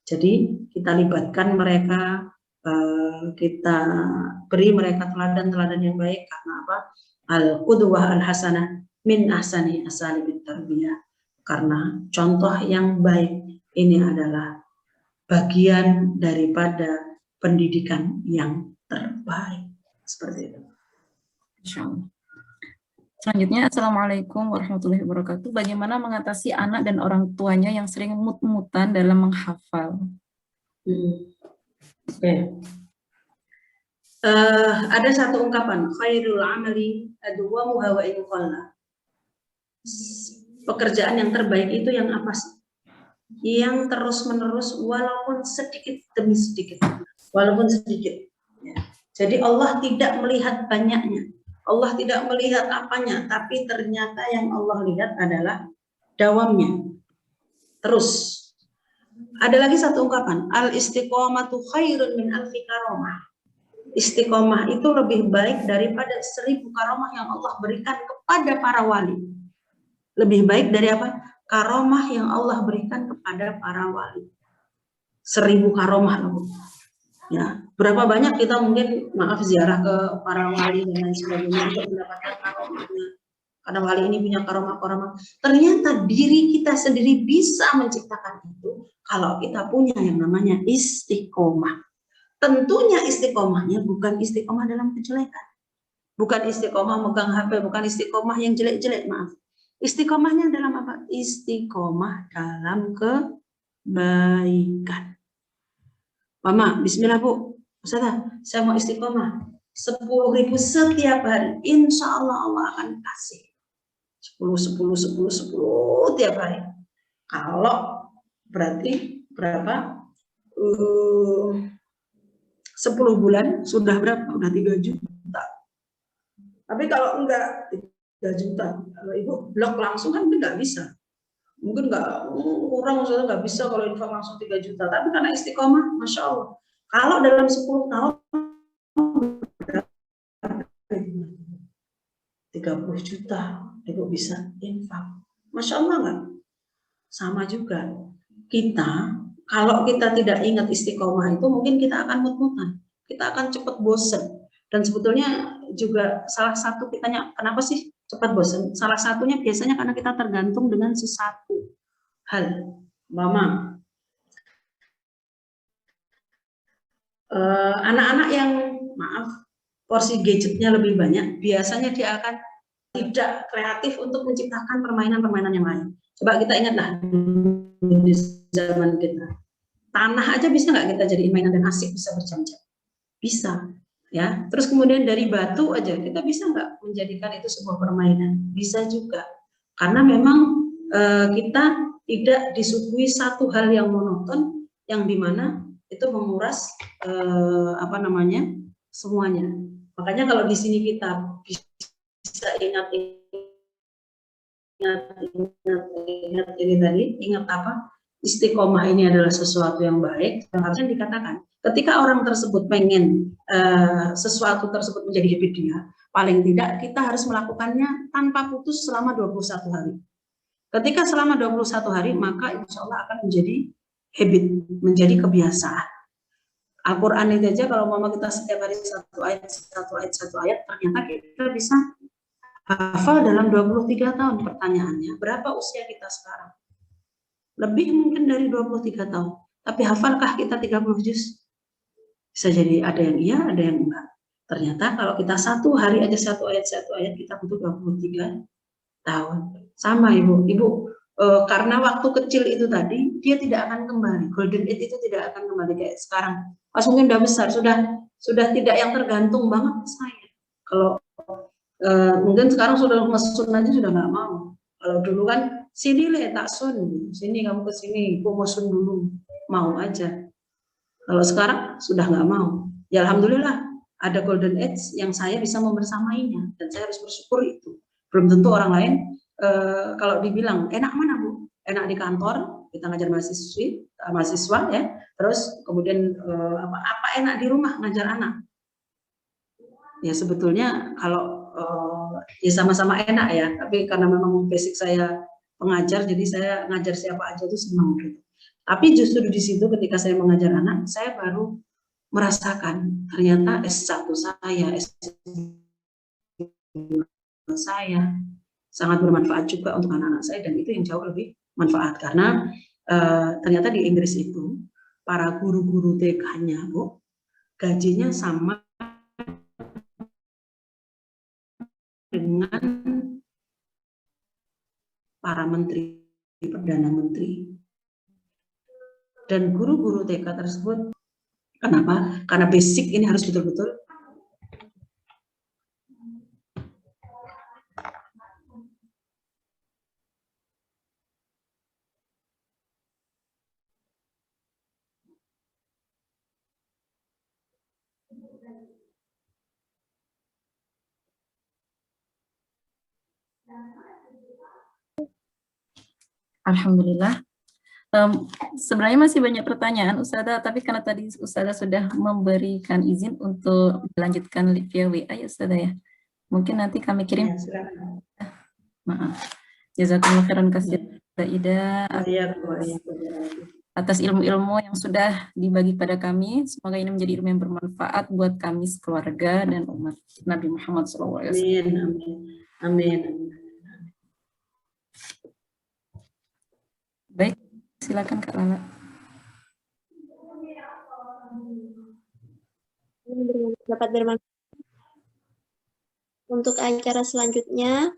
Jadi kita libatkan mereka, kita beri mereka teladan-teladan yang baik karena apa? Al-qudwah al-hasanah min ahsani asalibit tarbiyah. Karena contoh yang baik ini adalah bagian daripada pendidikan yang terbaik. Seperti itu. Insyaallah. Selanjutnya, Assalamualaikum warahmatullahi wabarakatuh. Bagaimana mengatasi anak dan orang tuanya yang sering mut-mutan dalam menghafal? Ada satu ungkapan, khairul amali adwamuha wa in qalla. Pekerjaan yang terbaik itu yang apa sih? Yang terus-menerus walaupun sedikit demi sedikit. Walaupun sedikit. Ya. Jadi Allah tidak melihat banyaknya. Allah tidak melihat apanya, tapi ternyata yang Allah lihat adalah dawamnya. Terus. Ada lagi satu ungkapan, al-istiqomatu khairun min alfi karamah. Istiqomah itu lebih baik daripada 1000 karomah yang Allah berikan kepada para wali. Lebih baik dari apa? Karomah yang Allah berikan kepada para wali. 1000 karomah loh. Ya, berapa banyak kita mungkin ziarah ke para wali dan lain sebagainya untuk mendapatkan karomahnya. Karena wali ini punya karomah-karomah. Ternyata diri kita sendiri bisa menciptakan itu kalau kita punya yang namanya istiqomah. Tentunya istiqomahnya bukan istiqomah dalam kejelekan. Bukan istiqomah megang HP, bukan istiqomah yang jelek-jelek, maaf. Istiqomahnya dalam apa? Istiqomah dalam kebaikan. Mama, bismillah Bu. Ustazah, saya mau istiqomah. 10.000 setiap hari. Insya Allah Allah akan kasih. 10 tiap hari. Kalau berarti berapa? 10 bulan sudah berapa? Sudah 3 juta. Tapi kalau enggak 3 juta, kalau Ibu blok langsung kan nggak bisa. Mungkin nggak kurang, maksudnya nggak bisa kalau infak langsung 3 juta. Tapi karena istiqomah, Masya Allah. Kalau dalam 10 tahun 30 juta Ibu bisa infak. Masya Allah nggak? Sama juga. Kita, kalau kita tidak ingat istiqomah itu, mungkin kita akan mut-mutan. Kita akan cepat bosen. Dan sebetulnya juga salah satu kitanya, kenapa sih cepat bosen? Salah satunya biasanya karena kita tergantung dengan sesuatu hal. Mama, anak-anak yang maaf porsi gadgetnya lebih banyak, biasanya dia akan tidak kreatif untuk menciptakan permainan-permainan yang lain. Coba kita ingatlah di zaman kita, tanah aja bisa nggak kita jadi mainan dan asik bisa berjam-jam? Bisa, ya. Terus kemudian dari batu aja kita bisa nggak menjadikan itu sebuah permainan? Bisa juga, karena memang kita tidak disuguhi satu hal yang monoton, yang dimana itu menguras semuanya. Makanya kalau di sini kita bisa ingat ini tadi, ingat apa? Istiqomah ini adalah sesuatu yang baik. Harusnya dikatakan, ketika orang tersebut pengen sesuatu tersebut menjadi habit dia, paling tidak kita harus melakukannya tanpa putus selama 21 hari. Ketika selama 21 hari, maka insya Allah akan menjadi habit, menjadi kebiasaan. Al-Quran itu aja kalau mama kita setiap hari satu ayat, ternyata kita bisa hafal dalam 23 tahun. Pertanyaannya, berapa usia kita sekarang? Lebih mungkin dari 23 tahun. Tapi hafalkah kita 30 juz? Bisa jadi ada yang iya, ada yang enggak. Ternyata kalau kita satu hari aja satu ayat, kita butuh 23 tahun. Sama Ibu. Karena waktu kecil itu tadi, dia tidak akan kembali. Golden age itu tidak akan kembali kayak sekarang. Pas mungkin udah besar, sudah tidak yang tergantung banget saya. Kalau mungkin sekarang sudah mesun aja sudah nggak mau. Kalau dulu kan sini tak sun, sini kamu ke sini, aku mau sun dulu, mau aja. Kalau sekarang sudah nggak mau. Ya alhamdulillah ada golden age yang saya bisa membersamainya dan saya harus bersyukur itu. Belum tentu orang lain kalau dibilang enak mana Bu? Enak di kantor kita ngajar mahasiswa ya. Terus kemudian apa enak di rumah ngajar anak? Ya sebetulnya kalau ya sama-sama enak ya, tapi karena memang basic saya pengajar, jadi saya ngajar siapa aja itu senang gitu. Tapi justru di situ ketika saya mengajar anak, saya baru merasakan ternyata S1 saya, S2 saya sangat bermanfaat juga untuk anak-anak saya, dan itu yang jauh lebih manfaat karena ternyata di Inggris itu para guru-guru TK-nya Bu, gajinya sama dengan para menteri, perdana menteri. Dan guru-guru TK tersebut, kenapa? Karena basic ini harus betul-betul Alhamdulillah. Sebenarnya masih banyak pertanyaan, Ustazah, tapi karena tadi Ustazah sudah memberikan izin untuk dilanjutkan via WA, ya Ustazah ya. Mungkin nanti kami kirim. Ya, silakan. Maaf. Jazakumullah khairan katsiran, Ida, Ya, atas ilmu-ilmu yang sudah dibagi pada kami. Semoga ini menjadi ilmu yang bermanfaat buat kami sekeluarga dan umat Nabi Muhammad SAW. amin, amin, amin. Baik, silakan Kak Lala. Dapat bermanfaat. Untuk acara selanjutnya,